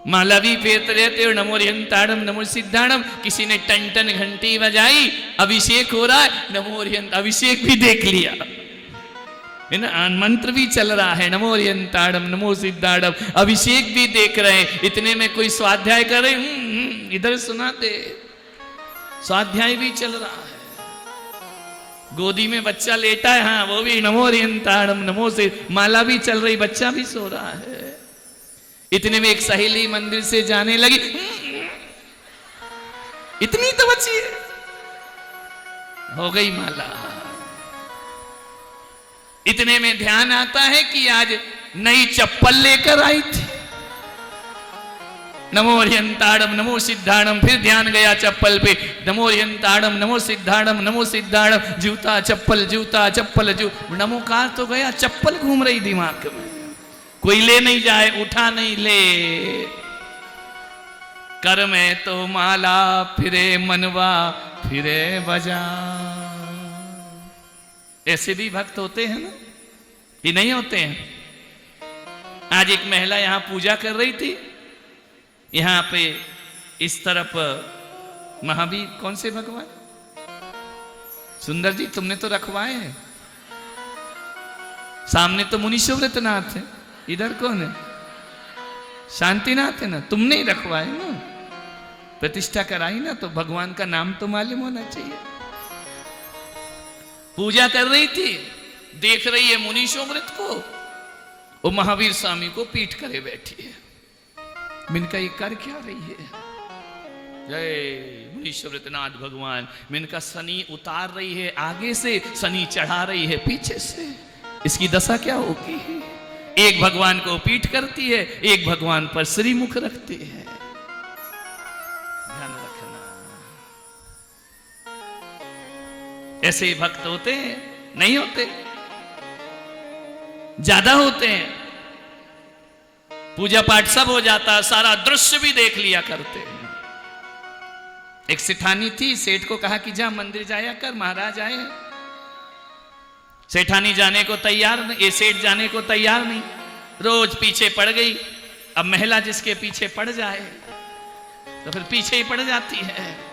माला भी फेरते रहते हो, नमो अरिहंताणम नमो सिद्धाणम। किसी ने टन टन घंटी बजाई, अभिषेक हो रहा है, नमो अरिहंत, अभिषेक भी देख लिया है ना। मंत्र भी चल रहा है, नमो अरिहंताणम नमो सिद्धाणम, अभिषेक भी देख रहे हैं। इतने में कोई स्वाध्याय कर रहे, इधर सुनाते, स्वाध्याय भी चल रहा है। गोदी में बच्चा लेटा है, हाँ वो भी नमो अरिहंताणम नमो से, माला भी चल रही, बच्चा भी सो रहा है। इतने में एक सहेली मंदिर से जाने लगी, इतनी तो बची है, हो गई माला। इतने में ध्यान आता है कि आज नई चप्पल लेकर आई थी, नमो अरिहंताणम नमो सिद्धाणम। फिर ध्यान गया चप्पल पे, नमो अरिहंताणम नमो सिद्धाणम नमो सिद्धाणम। जूता चप्पल जूता चप्पल नमो का तो गया, चप्पल घूम रही दिमाग में। कोई ले नहीं जाए, उठा नहीं ले। कर में तो माला फिरे मनवा फिरे बजा। ऐसे भी भक्त होते हैं ना, ये नहीं होते हैं? आज एक महिला यहां पूजा कर रही थी, यहां पे इस तरफ महावीर, कौन से भगवान? सुंदर जी तुमने तो रखवाए हैं। सामने तो मुनीश्वरनाथ है, इधर कौन है? शांतिनाथ है ना, तुमने ही रखवाए ना, प्रतिष्ठा कराई ना, तो भगवान का नाम तो मालूम होना चाहिए। पूजा कर रही थी, देख रही है मुनीश्वरत को, वो महावीर स्वामी को पीठ करे बैठी है। मिनका ये कर क्या रही है? जय मुनीश्वरनाथ भगवान। मिनका शनि उतार रही है आगे से, शनि चढ़ा रही है पीछे से। इसकी दशा क्या होगी? एक भगवान को पीठ करती है, एक भगवान पर श्रीमुख रखती है। ध्यान रखना, ऐसे भक्त होते हैं? नहीं होते, ज्यादा होते हैं। पूजा पाठ सब हो जाता, सारा दृश्य भी देख लिया करते हैं। एक सेठानी थी, सेठ को कहा कि जा मंदिर जाया कर, महाराज आए। सेठानी जाने को तैयार नहीं, ये सेठ जाने को तैयार नहीं, रोज पीछे पड़ गई। अब महिला जिसके पीछे पड़ जाए तो फिर पीछे ही पड़ जाती है।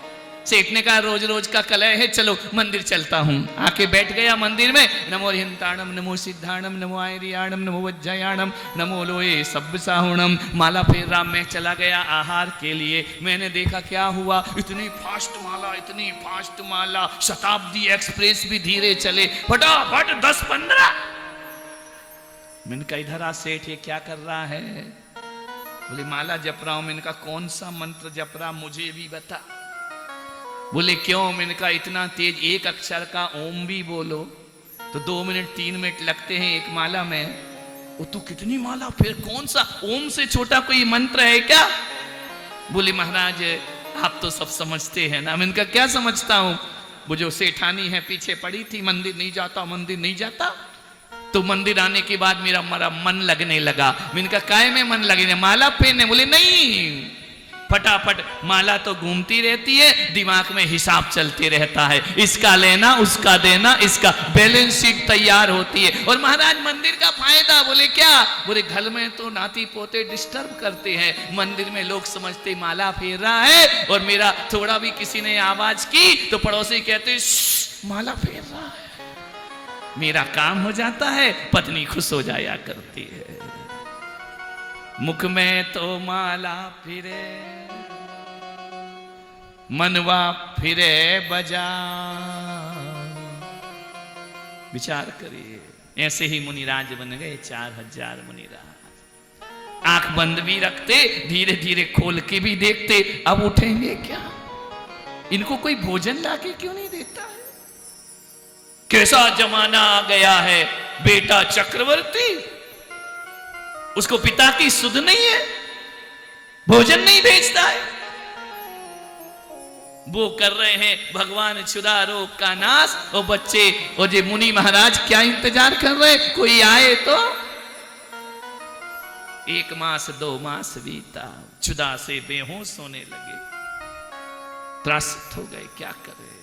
सेठ ने कहा रोज रोज का कलह है, चलो मंदिर चलता हूं। आके बैठ गया मंदिर में, नमो अरिहंताणम नमो सिद्धाणम नमो आयरियाणम नमो वज्जयाणम नमो लोए सब साहुणम। माला फेर रहा, मैं चला गया आहार के लिए। मैंने देखा क्या हुआ, इतनी फास्ट माला, इतनी फास्ट माला, शताब्दी एक्सप्रेस भी धीरे चले, फटाफट 10-15। मैंने कहा इधर आ सेठ, ये क्या कर रहा है? बोले माला जप रहा हूं। मैंने कहा कौन सा मंत्र जप रहा, मुझे भी बता। बोले क्यों? मैंने कहा इतना तेज, एक अक्षर का ओम भी बोलो तो 2 मिनट 3 मिनट लगते हैं एक माला में। वो तो कितनी माला, फिर कौन सा ओम से छोटा कोई मंत्र है क्या? बोले महाराज आप तो सब समझते हैं ना। मैंने कहा क्या समझता हूं? वो जो सेठानी है पीछे पड़ी थी, मंदिर नहीं जाता, मंदिर नहीं जाता। तो मंदिर आने के बाद मेरा मन लगने लगा। मैंने कहा काय में मन लगने? माला पहनने। बोले नहीं, फटाफट माला तो घूमती रहती है, दिमाग में हिसाब चलते रहता है, इसका लेना उसका देना, इसका बैलेंस शीट तैयार होती है। और महाराज मंदिर का फायदा? बोले क्या? बोले घर में तो नाती पोते डिस्टर्ब करते हैं, मंदिर में लोग समझते माला फेर रहा है, और मेरा थोड़ा भी किसी ने आवाज की तो पड़ोसी कहते माला फेर रहा है। मेरा काम हो जाता है, पत्नी खुश हो जाया करती है। मुख में तो माला फिरे, मनवा फिरे बजा। विचार करिए, ऐसे ही मुनिराज बन गए 4000 मुनिराज। आंख बंद भी रखते, धीरे धीरे खोल के भी देखते, अब उठेंगे क्या? इनको कोई भोजन लाके क्यों नहीं देता है? कैसा जमाना आ गया है, बेटा चक्रवर्ती, उसको पिता की सुध नहीं है, भोजन नहीं भेजता है। वो कर रहे हैं भगवान क्षुधा रोग का नाश, और बच्चे और जे मुनि महाराज क्या इंतजार कर रहे, कोई आए तो। 1 मास 2 मास बीता, क्षुधा से बेहोश होने लगे, त्रस्त हो गए, क्या करे।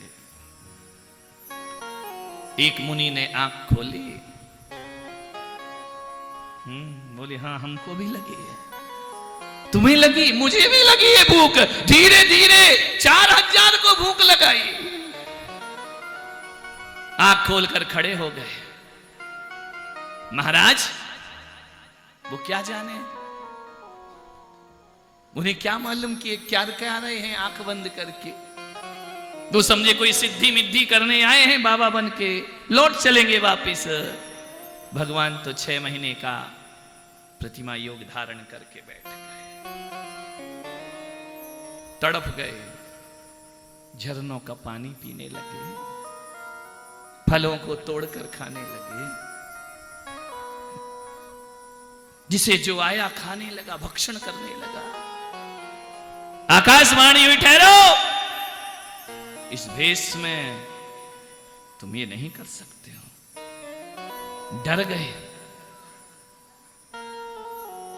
एक मुनि ने आंख खोली, बोले हाँ हमको भी लगी है। तुम्हें लगी, मुझे भी लगी है भूख। धीरे धीरे 4000 को भूख लगाई। आंख खोलकर खड़े हो गए। महाराज वो क्या जाने, उन्हें क्या मालूम कि क्या कह रहे हैं आंख बंद करके। तो समझे कोई सिद्धि मिद्धि करने आए हैं बाबा बन के, लौट चलेंगे वापिस। भगवान तो 6 महीने का प्रतिमा योग धारण करके बैठ गए, तड़प गए, झरनों का पानी पीने लगे, फलों को तोड़कर खाने लगे, जिसे जो आया खाने लगा, भक्षण करने लगा। आकाशवाणी हुई, ठहरो, इस भेष में तुम ये नहीं कर सकते हो। डर गए,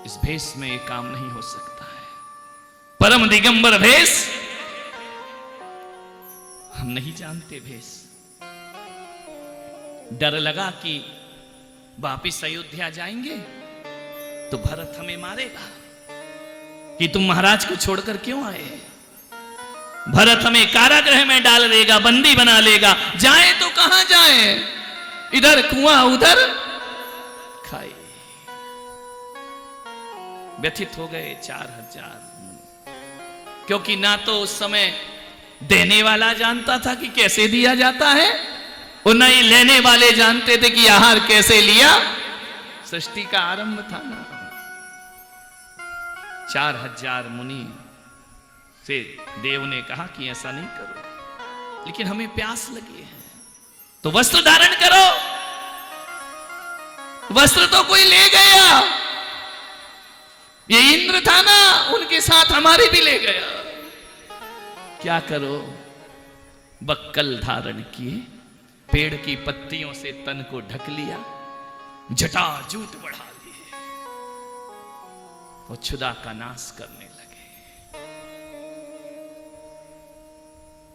इस भेष में ये काम नहीं हो सकता है। परम दिगंबर भेष हम नहीं जानते भेष। डर लगा कि वापिस अयोध्या जाएंगे तो भरत हमें मारेगा कि तुम महाराज को छोड़कर क्यों आए। भरत हमें कारागृह में डाल देगा, बंदी बना लेगा। जाए तो कहां जाए, इधर कुआं उधर खाई। व्यथित हो गए 4000, क्योंकि ना तो उस समय देने वाला जानता था कि कैसे दिया जाता है, और ना ही लेने वाले जानते थे कि आहार कैसे लिया। सृष्टि का आरंभ था ना। 4000 मुनि से देव ने कहा कि ऐसा नहीं करो, लेकिन हमें प्यास लगी है तो वस्त्र धारण करो। वस्त्र तो कोई ले गया, ये इंद्र था ना, उनके साथ हमारे भी ले गया। क्या करो, बक्कल धारण किए, पेड़ की पत्तियों से तन को ढक लिया, जटाजूट बढ़ा लिए, वो क्षुधा का नाश करने लगे।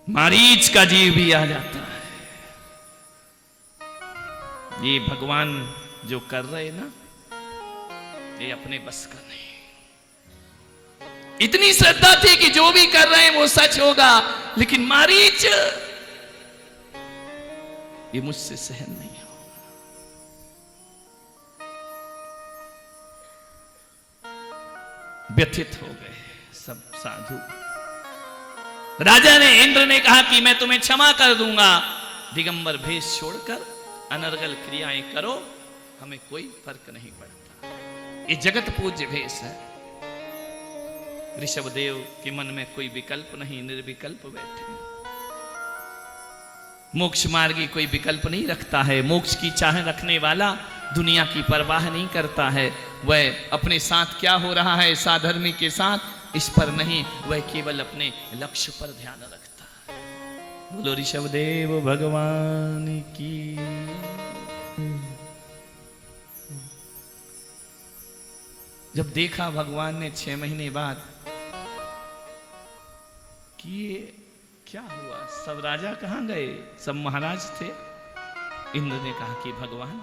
मारीच का जीव भी आ जाता है। ये भगवान जो कर रहे ना, ये अपने बस का नहीं। इतनी श्रद्धा थी कि जो भी कर रहे हैं वो सच होगा, लेकिन मारीच ये मुझसे सहन नहीं होगा। व्यथित हो गए सब साधु। राजा ने, इंद्र ने कहा कि मैं तुम्हें क्षमा कर दूंगा, दिगंबर भेष छोड़कर अनर्गल क्रियाएं करो, हमें कोई फर्क नहीं पड़ता। ये जगत पूज्य भेष है। ऋषभदेव के मन में कोई विकल्प नहीं, निर्विकल्प बैठे। मोक्ष मार्गी कोई विकल्प नहीं रखता है। मोक्ष की चाह रखने वाला दुनिया की परवाह नहीं करता है। वह अपने साथ क्या हो रहा है साधर्मी के साथ, इस पर नहीं, वह केवल अपने लक्ष्य पर ध्यान रखता है। बोलो ऋषभदेव भगवान की। जब देखा भगवान ने 6 महीने बाद कि ये क्या हुआ, सब राजा कहां गए, सब महाराज थे। इंद्र ने कहा कि भगवान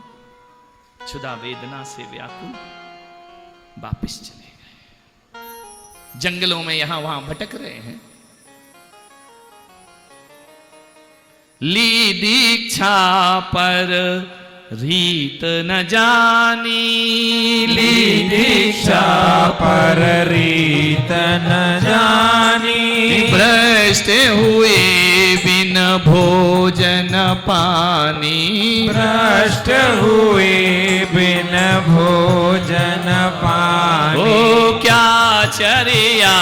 क्षुधा वेदना से व्याकुल वापिस चले गए, जंगलों में यहां वहां भटक रहे हैं। ली दीक्षा पर रीत न जानी, ली दीक्षा पर रीत न जानी, भ्रष्ट हुए बिन भोजन पानी, भ्रष्ट हुए बिन भोजन पानी। ओ क्या चर्या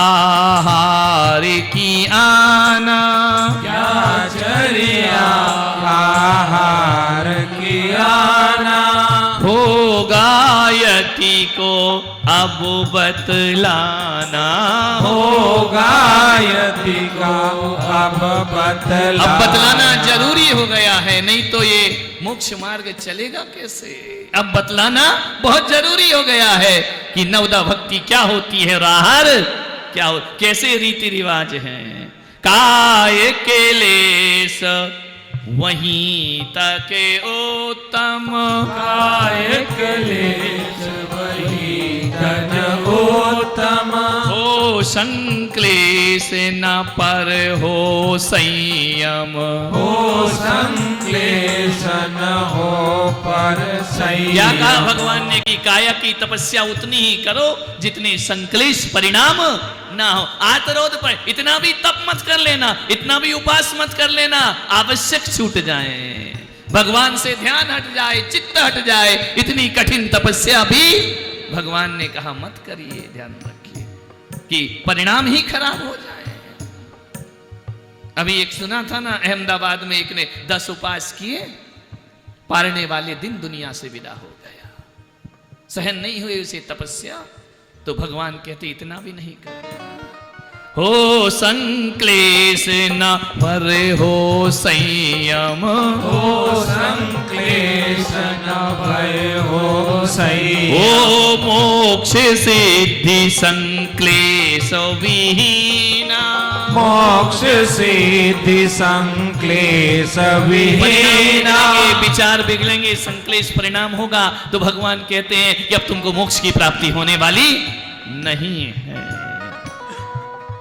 आहार की आना, क्या चर्या आहार की आना, भोगायति यति को अब बतलाना होगा यति का अब बतलाना। अब बतलाना जरूरी हो गया है, नहीं तो ये मोक्ष मार्ग चलेगा कैसे। अब बतलाना बहुत जरूरी हो गया है कि नवदा भक्ति क्या होती है और आहार क्या हो, कैसे रीति रिवाज हैं। काय के लेस वहीं तक उत्तम, काय क्लेश वही तन उत्तम। हो संक्लेश न पर हो संयम, हो संक्लेश न हो पर संयम। क्या कहा भगवान ने कि काया की तपस्या उतनी ही करो जितने संक्लेश परिणाम ना हो। आतरोध पर इतना भी तप मत कर लेना, इतना भी उपास मत कर लेना, आवश्यक छूट जाए, भगवान से ध्यान हट जाए, चित्त हट जाए, इतनी कठिन तपस्या भी भगवान ने कहा मत करिए। ध्यान रखिए कि परिणाम ही खराब हो जाए। अभी एक सुना था ना, अहमदाबाद में एक ने 10 उपास किए, पारने वाले दिन दुनिया से विदा हो गया। सहन नहीं हुई उसे तपस्या, तो भगवान कहते इतना भी नहीं करना। हो संक्लेश न पर हो संयम, हो संक्लेश न भय हो संयम। ओ मोक्ष सिद्धि संक्लेश विहीना, मोक्ष सिद्धि संक्लेश विहीना। विचार बिगड़ेंगे, संक्लेश परिणाम होगा, तो भगवान कहते हैं कि अब तुमको मोक्ष की प्राप्ति होने वाली नहीं है।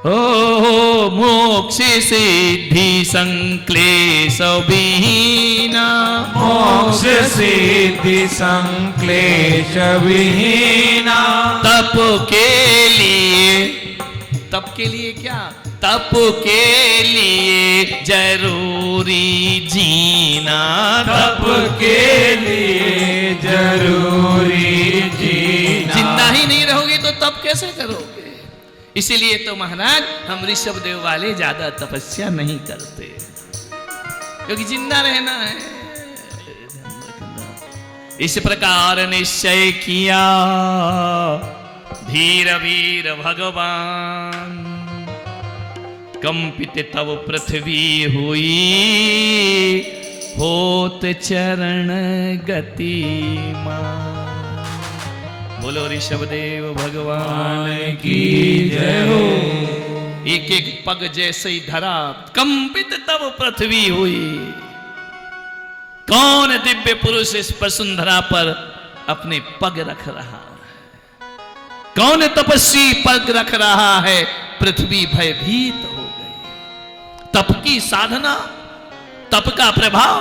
ओ मोक्ष सिद्धि संक्लेश विहीना, मोक्ष सिद्धि संक्लेश विहीना। तप के लिए, तप के लिए क्या, तप के लिए जरूरी जीना, तप के लिए जरूरी जीना। जिंदा ही नहीं रहोगे तो तप कैसे करोगे। इसीलिए तो महाराज हम ऋषभ देव वाले ज्यादा तपस्या नहीं करते, क्योंकि जिंदा रहना है। इस प्रकार निश्चय किया धीर वीर भगवान, कंपित तब पृथ्वी हुई, होत चरण गतिमान। बोलो ऋषभदेव भगवान की जय हो। एक एक पग जैसे ही धरा, कंपित तब पृथ्वी हुई। कौन दिव्य पुरुष इस वसुंधरा पर अपने पग रख रहा है, कौन तपस्वी पग रख रहा है। पृथ्वी भयभीत हो गई। तप की साधना, तप का प्रभाव,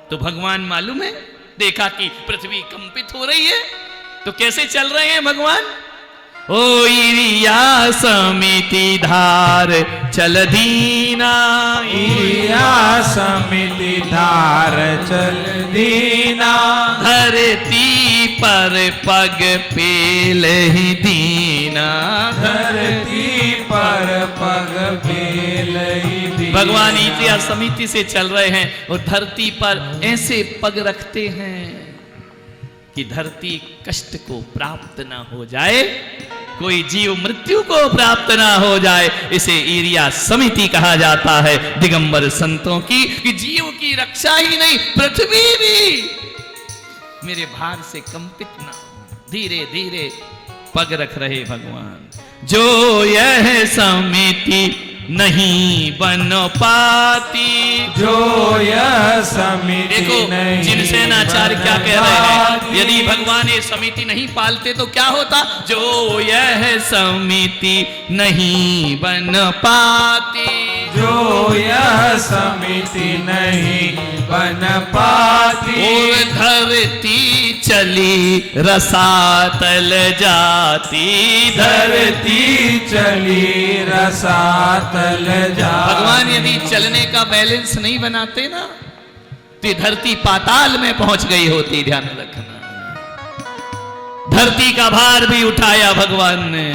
तो भगवान मालूम है, देखा कि पृथ्वी कंपित हो रही है, तो कैसे चल रहे हैं भगवान। ओ इरिया समिति धार चल दीना, इरिया समिति धार चल दीना। धरती पर पग पेल ही दीना, धरती पर पग पेल ही दीना। भगवान इरिया समिति से चल रहे हैं और धरती पर ऐसे पग रखते हैं कि धरती कष्ट को प्राप्त ना हो जाए, कोई जीव मृत्यु को प्राप्त ना हो जाए। इसे इरिया समिति कहा जाता है दिगंबर संतों की, कि जीव की रक्षा ही नहीं, पृथ्वी भी मेरे भार से कंपित ना हो। धीरे धीरे पग रख रहे भगवान। जो यह समिति नहीं बन पाती, जो यह समिति देखो नहीं जिनसेनाचार्य क्या कह रहे हैं, यदि भगवान ये समिति नहीं पालते तो क्या होता। जो यह समिति नहीं बन पाती, जो यह समिति नहीं बन पाती। और धरती चली रसातल जाती, धरती चली रसातल जा। भगवान यदि चलने का बैलेंस नहीं बनाते ना, तो धरती पाताल में पहुंच गई होती। ध्यान रखना, धरती का भार भी उठाया भगवान ने।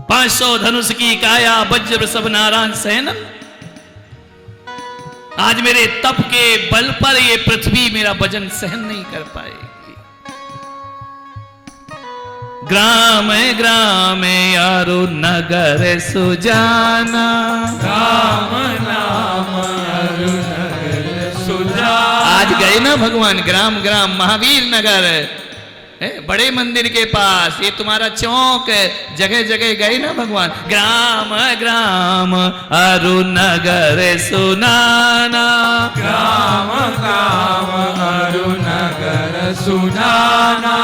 500 धनुष की काया, वज्र सब नारायण सहनन। आज मेरे तप के बल पर ये पृथ्वी मेरा वजन सहन नहीं कर पाएगी। ग्राम ग्राम यारो नगर सुजाना, राम नाम अरु नगर सुजाना। आज गए ना भगवान ग्राम ग्राम महावीर नगर, बड़े मंदिर के पास, ये तुम्हारा चौक है, जगह जगह गए ना भगवान। ग्राम ग्राम अरु नगर सुनाना, ग्राम ग्राम अरु नगर सुनाना।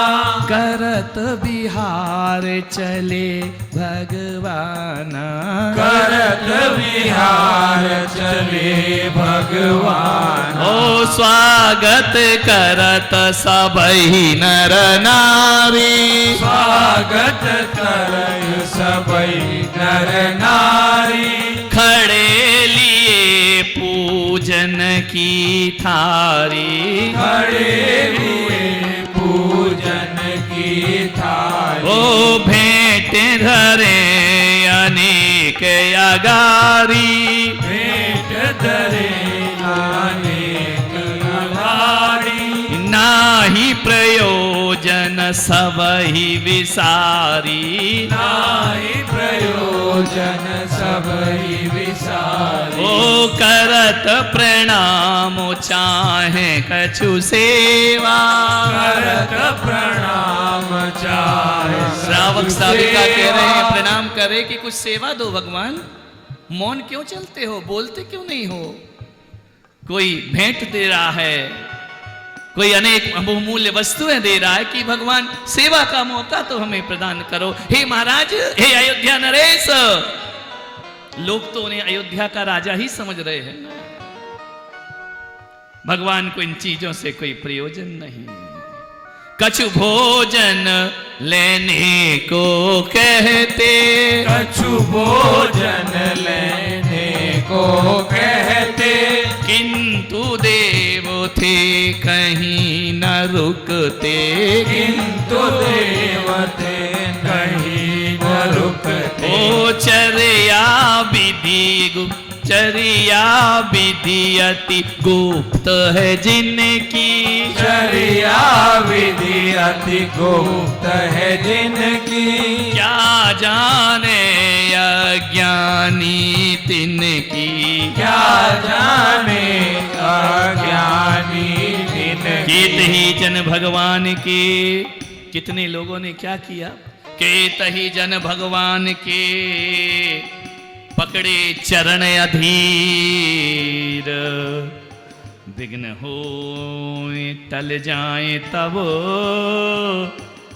करत बिहार चले भगवाना, करत विहार चले भगवान। ओ स्वागत करत सबहि नर नारी, स्वागत करय सबई नर नारी। खड़े लिए पूजन की थारी, खड़े हुए पूजन की थारी। ओ भेंट धरे अनेक अगारी, भेंट धरे अनेक अगारी। नाही प्रयोजन सबहि विसारी, नाहि प्रयोजन सबहि विसारी। ओ करत प्रणाम चाहे कछु सेवा, करत प्रणाम चाहे श्रावक श्राविका कह रहे हैं प्रणाम करे कि कुछ सेवा दो भगवान। मौन क्यों चलते हो, बोलते क्यों नहीं हो? कोई भेंट दे रहा है, कोई अनेक बहुमूल्य वस्तुएं दे रहा है कि भगवान सेवा का मौका तो हमें प्रदान करो। हे महाराज, हे अयोध्या नरेश, लोग तो उन्हें अयोध्या का राजा ही समझ रहे हैं। भगवान को इन चीजों से कोई प्रयोजन नहीं। कछु भोजन लेने को कहते, कछु भोजन लेने को कहते। किंतु देव थे कहीं न रुकते, किंतु देवते कहीं न रुकते। ओ चर्या विधि चर्या विधि अति गुप्त है जिनकी, चर्या विधि अति गुप्त है जिनकी। क्या जाने अज्ञानी तिनकी, क्या जाने अज्ञानी तिनकी। केत ही जन भगवान के, कितने लोगों ने क्या किया? केत ही जन भगवान के पकड़े चरण अधीर, विघ्न हो टल जाए तब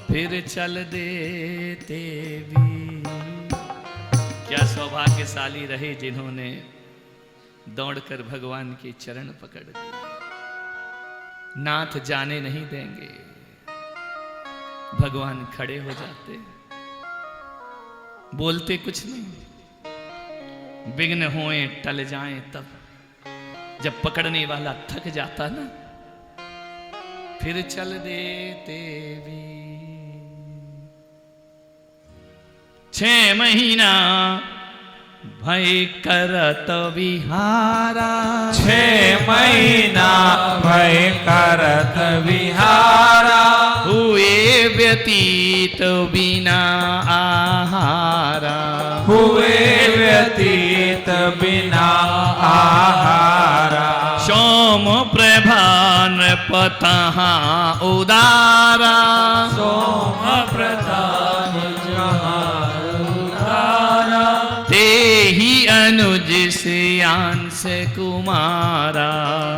फिर चल देते भी। क्या सौभाग्यशाली रहे जिन्होंने दौड़कर भगवान के चरण पकड़ लिए। नाथ जाने नहीं देंगे, भगवान खड़े हो जाते, बोलते कुछ नहीं, विघ्न होए टल जाएं तब। जब पकड़ने वाला थक जाता ना, फिर चल देते भी। 6 महीना भय करत विहारा, 6 महीना भय करत विहारा। हुए व्यतीत बिना आहारा, हुए व्यतीत बिना आहारा। सोम प्रभान पतहा उदारा, सोम प्रधान जहाँ उदारा। ते ही अनुज श्रेयांश कुमारा,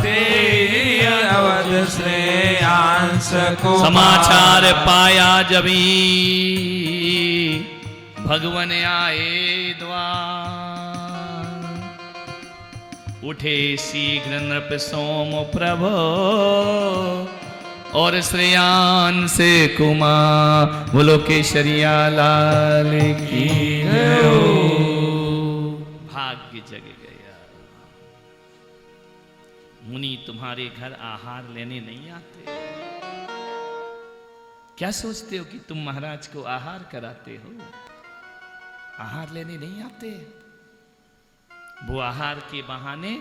तेहि अवध श्रेयांश कुमारा। समाचार पाया जबी भगवन आए द्वार, उठे शीघ्र नृप सोम प्रभो और श्रेयांश कुमार। बोलो केशरिया लाल की जय हो। भाग्य जग गया। मुनि तुम्हारे घर आहार लेने नहीं आते। क्या सोचते हो कि तुम महाराज को आहार कराते हो? आहार लेने नहीं आते। वो आहार के बहाने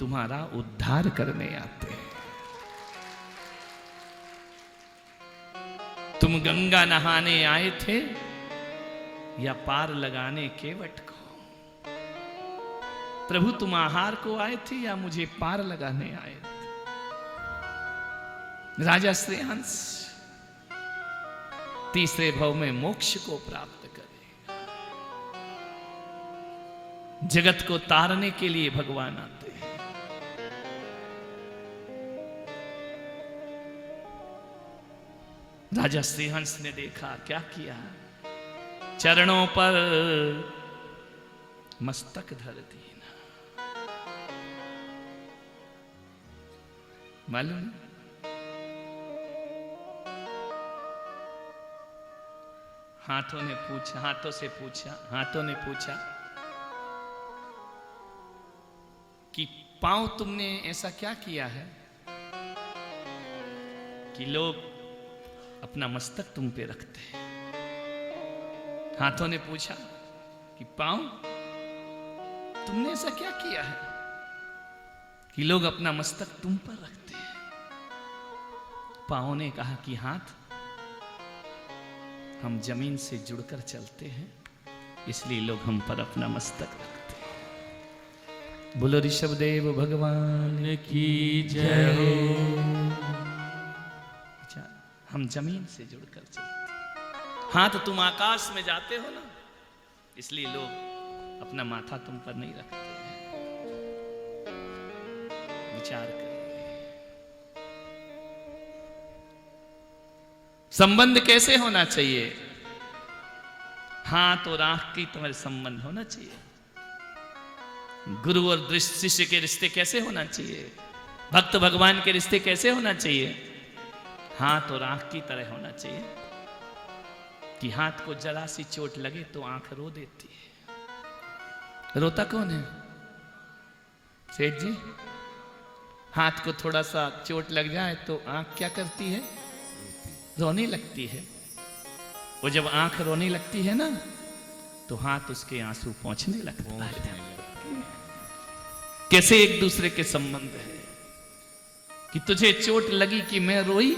तुम्हारा उद्धार करने आते हैं। तुम गंगा नहाने आए थे या पार लगाने केवट को? प्रभु तुम आहार को आए थे या मुझे पार लगाने आए थे? राजा श्रेयांश तीसरे भव में मोक्ष को प्राप्त करे। जगत को तारने के लिए भगवान आते हैं। राजा श्रीहंस ने देखा, क्या किया? चरणों पर मस्तक धर दीना। मालूम हाथों ने पूछा, हाथों ने पूछा कि पांव तुमने ऐसा क्या किया है कि लोग अपना मस्तक तुम पे रखते हैं? हाथों ने पूछा कि पांव तुमने ऐसा क्या किया है कि लोग अपना मस्तक तुम पर रखते हैं? पांव ने कहा कि हाथ, हम जमीन से जुड़कर चलते हैं, इसलिए लोग हम पर अपना मस्तक रखते हैं। बोलो ऋषभदेव भगवान की जय हो। अच्छा, हम जमीन से जुड़कर चलते हैं। हाथ तुम आकाश में जाते हो ना, इसलिए लोग अपना माथा तुम पर नहीं रखते हैं। विचार करिए, संबंध कैसे होना चाहिए? हाथ और आंख की तुम्हारे संबंध होना चाहिए। गुरु और शिष्य के रिश्ते कैसे होना चाहिए? भक्त भगवान के रिश्ते कैसे होना चाहिए? हाथ और आंख की तरह होना चाहिए कि हाथ को जरा सी चोट लगे तो आंख रो देती है। रोता कौन है? सेठ जी। हाथ को थोड़ा सा चोट लग जाए तो आंख क्या करती है? रोने लगती है। वो जब आंख रोने लगती है ना, तो हाथ उसके आंसू पहुंचने लगता है। कैसे एक दूसरे के संबंध है कि तुझे चोट लगी कि मैं रोई,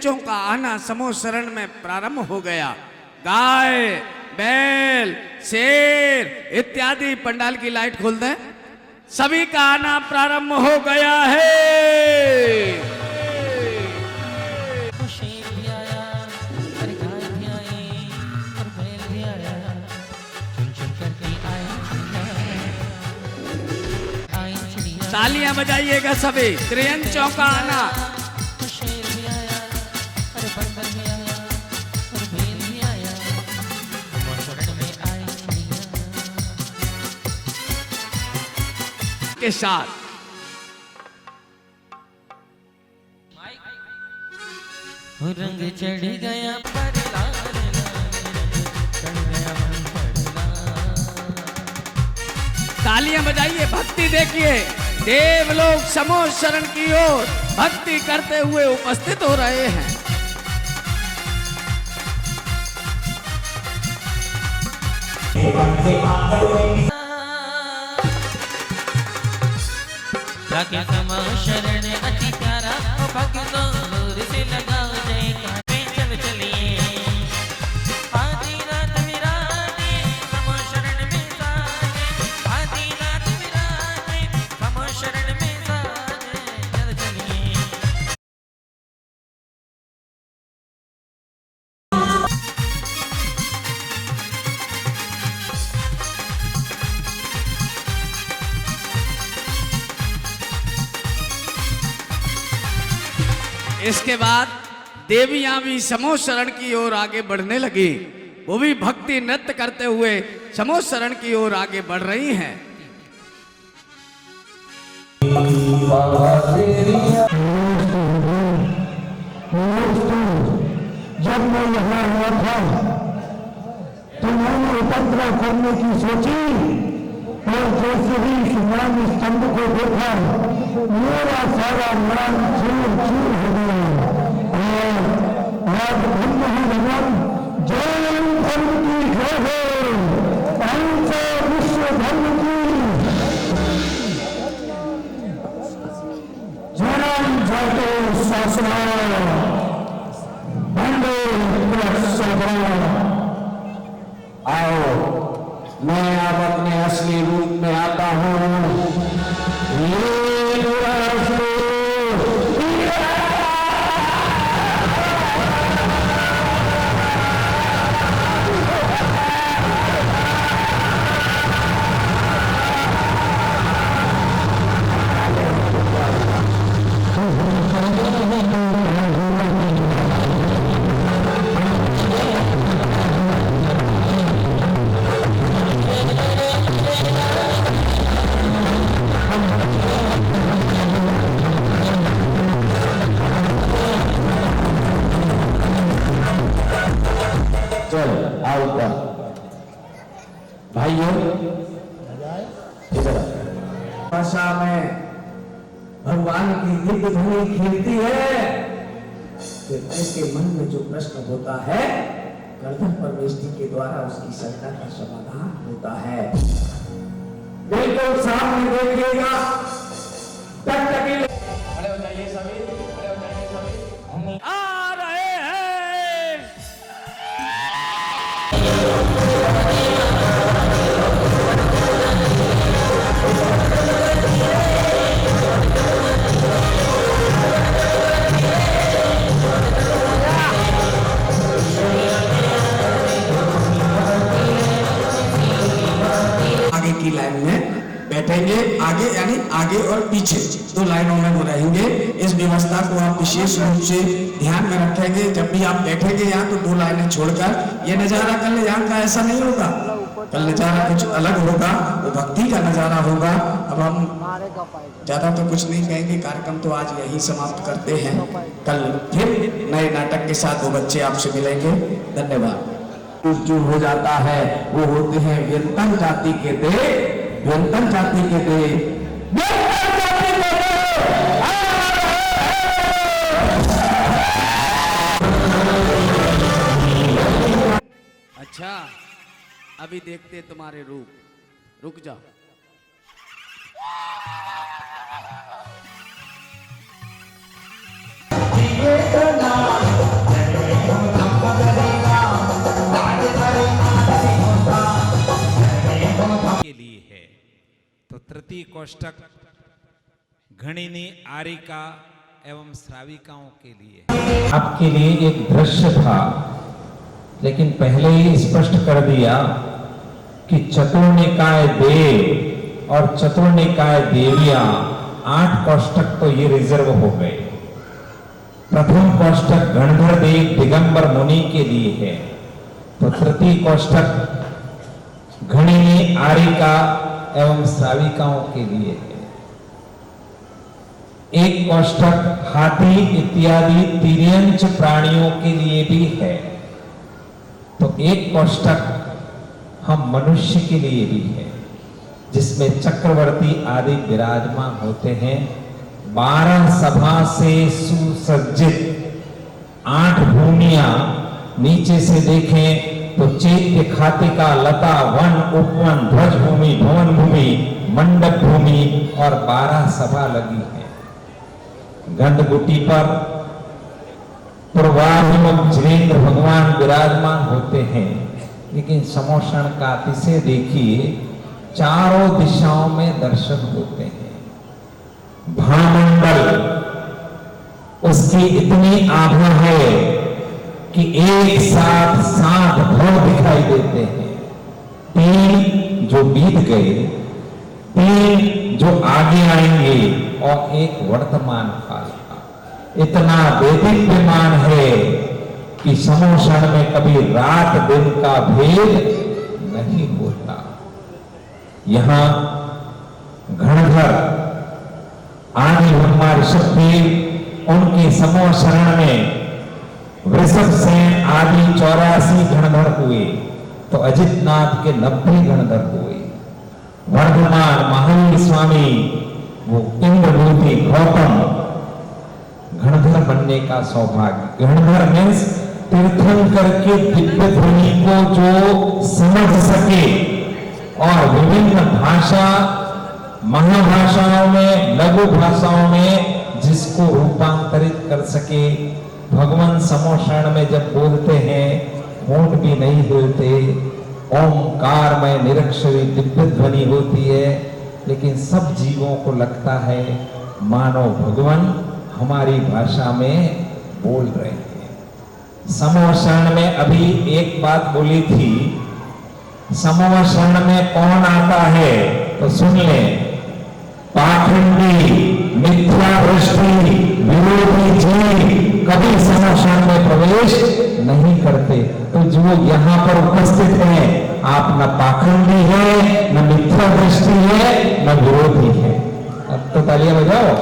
त्रियंचों का आना समूह शरण में प्रारंभ हो गया। गाय, बैल, शेर इत्यादि, पंडाल की लाइट खोल दें, सभी का आना प्रारंभ हो गया है। शेर भी आया, अरे गाय भी आई और बैल भी आया, चुन चुन करके आई चिड़िया। तालियां बजाइएगा सभी। त्रियंचों का आना। शेर भी आया, अरे बंदर भी आया और बैल भी आया, समूह शरण में आई चिड़िया। के साथ रंग चढ़ गया पर लाल लाल, रंग चढ़ गया मन पर लाल। तालियां बजाइए, भक्ति देखिए। देवलोक समूह शरण की ओर भक्ति करते हुए उपस्थित हो रहे हैं। जाके समूह शरण अति प्यारा, ओ भक्तों दूर से लगाओ जयकार, चल चलिए। आधी रात विराजे समूह शरण में साजे, आधी रात विराजे समूह शरण में साजे, चल चलिए। इसके बाद देवियां भी समूह शरण की ओर आगे बढ़ने लगी। वो भी भक्ति नृत्य करते हुए समूह शरण की ओर आगे बढ़ रही हैं। जब मैं यहाँ हुआ था तो मैंने उपद्रव करने की सोची, और जैसे ही सुनाम स्तंभ को देखा, मेरा सारा मन चूर चूर हो गया। और आज ब्रह्म ही भगवान जैन धर्म की जय हो, अहिंसा विश्व धर्म की जन्म जातो शासना बंदे आओ, मैं अब अपने असली रूप में आता हूँ। ये मेरा असली चल आओ ऊपर भाइयों। भाषा में भगवान की दिव्य ध्वनि खेलती है, फिर ऐसे मन में जो प्रश्न होता है, गर्दन परमेष्टि के द्वारा उसकी शंका का समाधान होता है। बिल्कुल सामने देखिएगा। खड़े हो जाइए सभी, खड़े हो जाइए सभी। आ रहे हैं। आगे की लाइन में बैठेंगे, आगे यानी आगे और पीछे दो लाइनों में वो रहेंगे। इस व्यवस्था को आप विशेष रूप से ध्यान में रखेंगे। जब भी आप बैठेंगे यहाँ तो दो लाइनें छोड़कर। ये नजारा कल यहाँ का ऐसा नहीं होगा, कल नजारा कुछ अलग होगा, वो भक्ति का नजारा होगा। अब हम ज्यादा तो कुछ नहीं कहेंगे, कार्यक्रम तो आज यही समाप्त करते हैं। कल फिर नए नाटक के साथ वो बच्चे आपसे मिलेंगे। धन्यवाद। जो हो जाता है वो होते हैं व्यंतन जाति के दे, व्यंतन जाति के दे, व्यंतन जाति के दे। अच्छा, अभी देखते तुम्हारे रूप। रुक जाओ। कोष्टक घणीनी आरिका एवं श्राविकाओं के लिए। आपके लिए एक दृश्य था, लेकिन पहले ही स्पष्ट कर दिया कि चतुर्निकाय देव और चतुर्निकाय देवियां 8 कोष्टक तो ये रिजर्व हो गए। प्रथम कोष्टक गणधर देव दिगंबर मुनि के लिए है, तो तृतीय कोष्टक घणीनी आरिका एवं श्राविकाओं के लिए है। एक कोष्टक हाथी इत्यादि तिर्यंच प्राणियों के लिए भी है, तो एक कोष्टक हम मनुष्य के लिए भी है, जिसमें चक्रवर्ती आदि विराजमान होते हैं। 12 सभा से सुसज्जित 8 भूमियां, नीचे से देखें तो चैत्य, खातिका, लता, वन, उपवन, ध्वज भूमि, भवन भूमि, मंडप भूमि और 12 सभा लगी है। गंधगुटी पर पूर्वाभिमुख जिनेन्द्र भगवान विराजमान होते हैं, लेकिन समोषण का अतिशय देखिए, चारों दिशाओं में दर्शन होते हैं। भामंडल उसकी इतनी आभा है कि एक साथ 7 भव दिखाई देते हैं। 3 जो बीत गए, 3 जो आगे आएंगे और एक वर्तमान काल का। इतना देदीप्यमान है कि समोषण में कभी रात दिन का भेद नहीं होता। यहां घणधर आदि ब्रह्मा ऋषभदेव, उनके समोषण में वृषभ सेन आदि 84 गणधर हुए, तो अजितनाथ के 90 गणधर हुए। वर्धमान महावीर स्वामी, वो इंद्रभूति गौतम, गणधर बनने का सौभाग्य। गणधर मीन्स तीर्थंकर के दिव्य ध्वनि को जो समझ सके और विभिन्न भाषा, महाभाषाओं में, लघु भाषाओं में जिसको रूपांतरित कर सके। भगवान समोषण में जब बोलते हैं, होंठ भी नहीं हिलते, ओमकार में निरक्षरी दिव्य ध्वनि होती है, लेकिन सब जीवों को लगता है मानो भगवान हमारी भाषा में बोल रहे हैं। समोषण में अभी एक बात बोली थी, समोषण में कौन आता है तो सुन लें। पाखंडी, मिथ्या दृष्टि, विरोधी जीव कभी समोषण में प्रवेश नहीं करते। तो जो यहाँ पर उपस्थित हैं, आप न पाखंडी है, न मिथ्या दृष्टि है, न विरोधी है। अब तो तालियां बजाओ।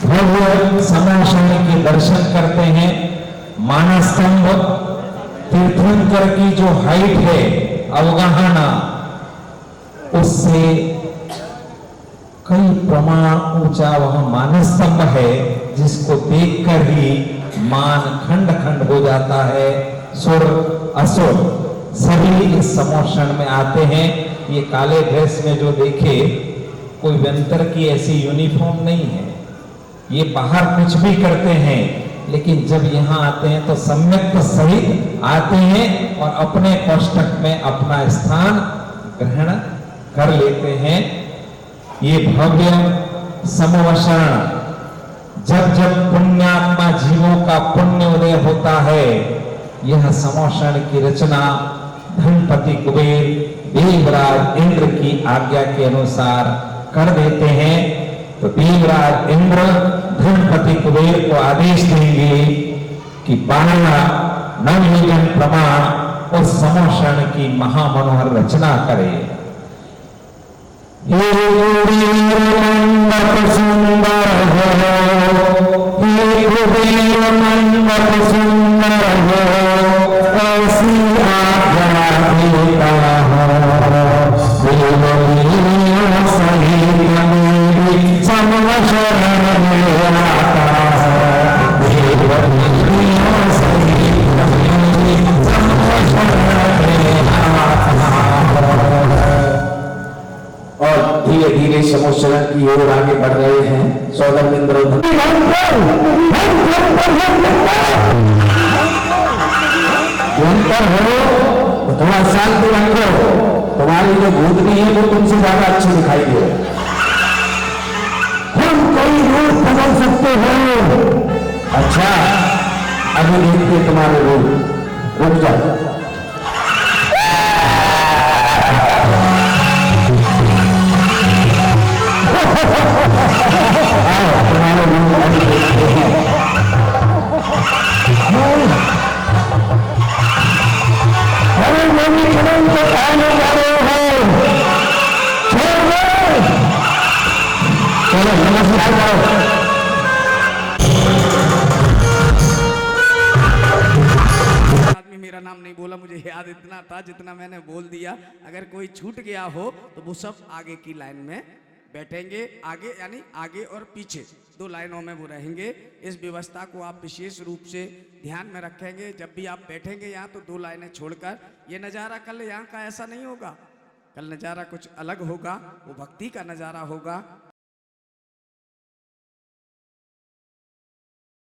भव्य समोषण के दर्शन करते हैं। मानस्तंभ तीर्थंकर की जो हाइट है अवगाहना, उससे कई प्रमाण ऊंचा वह मानस्तंभ है, जिसको देखकर ही मान खंड खंड हो जाता है। सुर असुर सभी इस समोषण में आते हैं। ये काले ड्रेस में जो देखे, कोई व्यंतर की ऐसी यूनिफॉर्म नहीं है। ये बाहर कुछ भी करते हैं, लेकिन जब यहाँ आते हैं तो सम्यक सहित आते हैं और अपने कोष्टक में अपना स्थान ग्रहण कर लेते हैं। ये भव्य समोषण जब जब पुण्यात्मा जीवों का पुण्य उदय होता है, यह समोषण की रचना धनपति कुबेर देवराज इंद्र की आज्ञा के अनुसार कर देते हैं। तो देवराज इंद्र धनपति कुबेर को आदेश देंगे कि 12 नवयुगन प्रमाण उस समोषण की महामनोहर रचना करे। हे मंडप सुंदर हो, हे कुबेर मंडप सुंदर हो, ऐसी आज्ञा देता हो। देवदेव सहित मेरी समोषण में आता है। देवदेव सहित मेरी समोषण में आता है। और धीरे धीरे समोषण की ओर आगे बढ़ रहे हैं सौदामिंद्र। थोड़ा शांति रखो, तुम्हारी जो भूतनी है वो तुमसे ज्यादा अच्छी दिखाई दे रही है। हम कोई रूप बदल सकते हो। अच्छा, अभी देखते तुम्हारे रूप। रुक जाओ। तुम्हारे रूप अभी देखते हैं। अरे नवी कदम तो आने जा रहे हो। चलो नमस्कार करो। आदमी मेरा नाम नहीं बोला, मुझे याद इतना था जितना मैंने बोल दिया। अगर कोई छूट गया हो तो वो सब आगे की लाइन में बैठेंगे। आगे यानी आगे और पीछे 2 लाइनों में वो रहेंगे। इस व्यवस्था को आप विशेष रूप से ध्यान में रखेंगे। जब भी आप बैठेंगे यहाँ तो 2 लाइनें छोड़कर। ये नज़ारा कल यहाँ का ऐसा नहीं होगा, कल नज़ारा कुछ अलग होगा। वो भक्ति का नज़ारा होगा।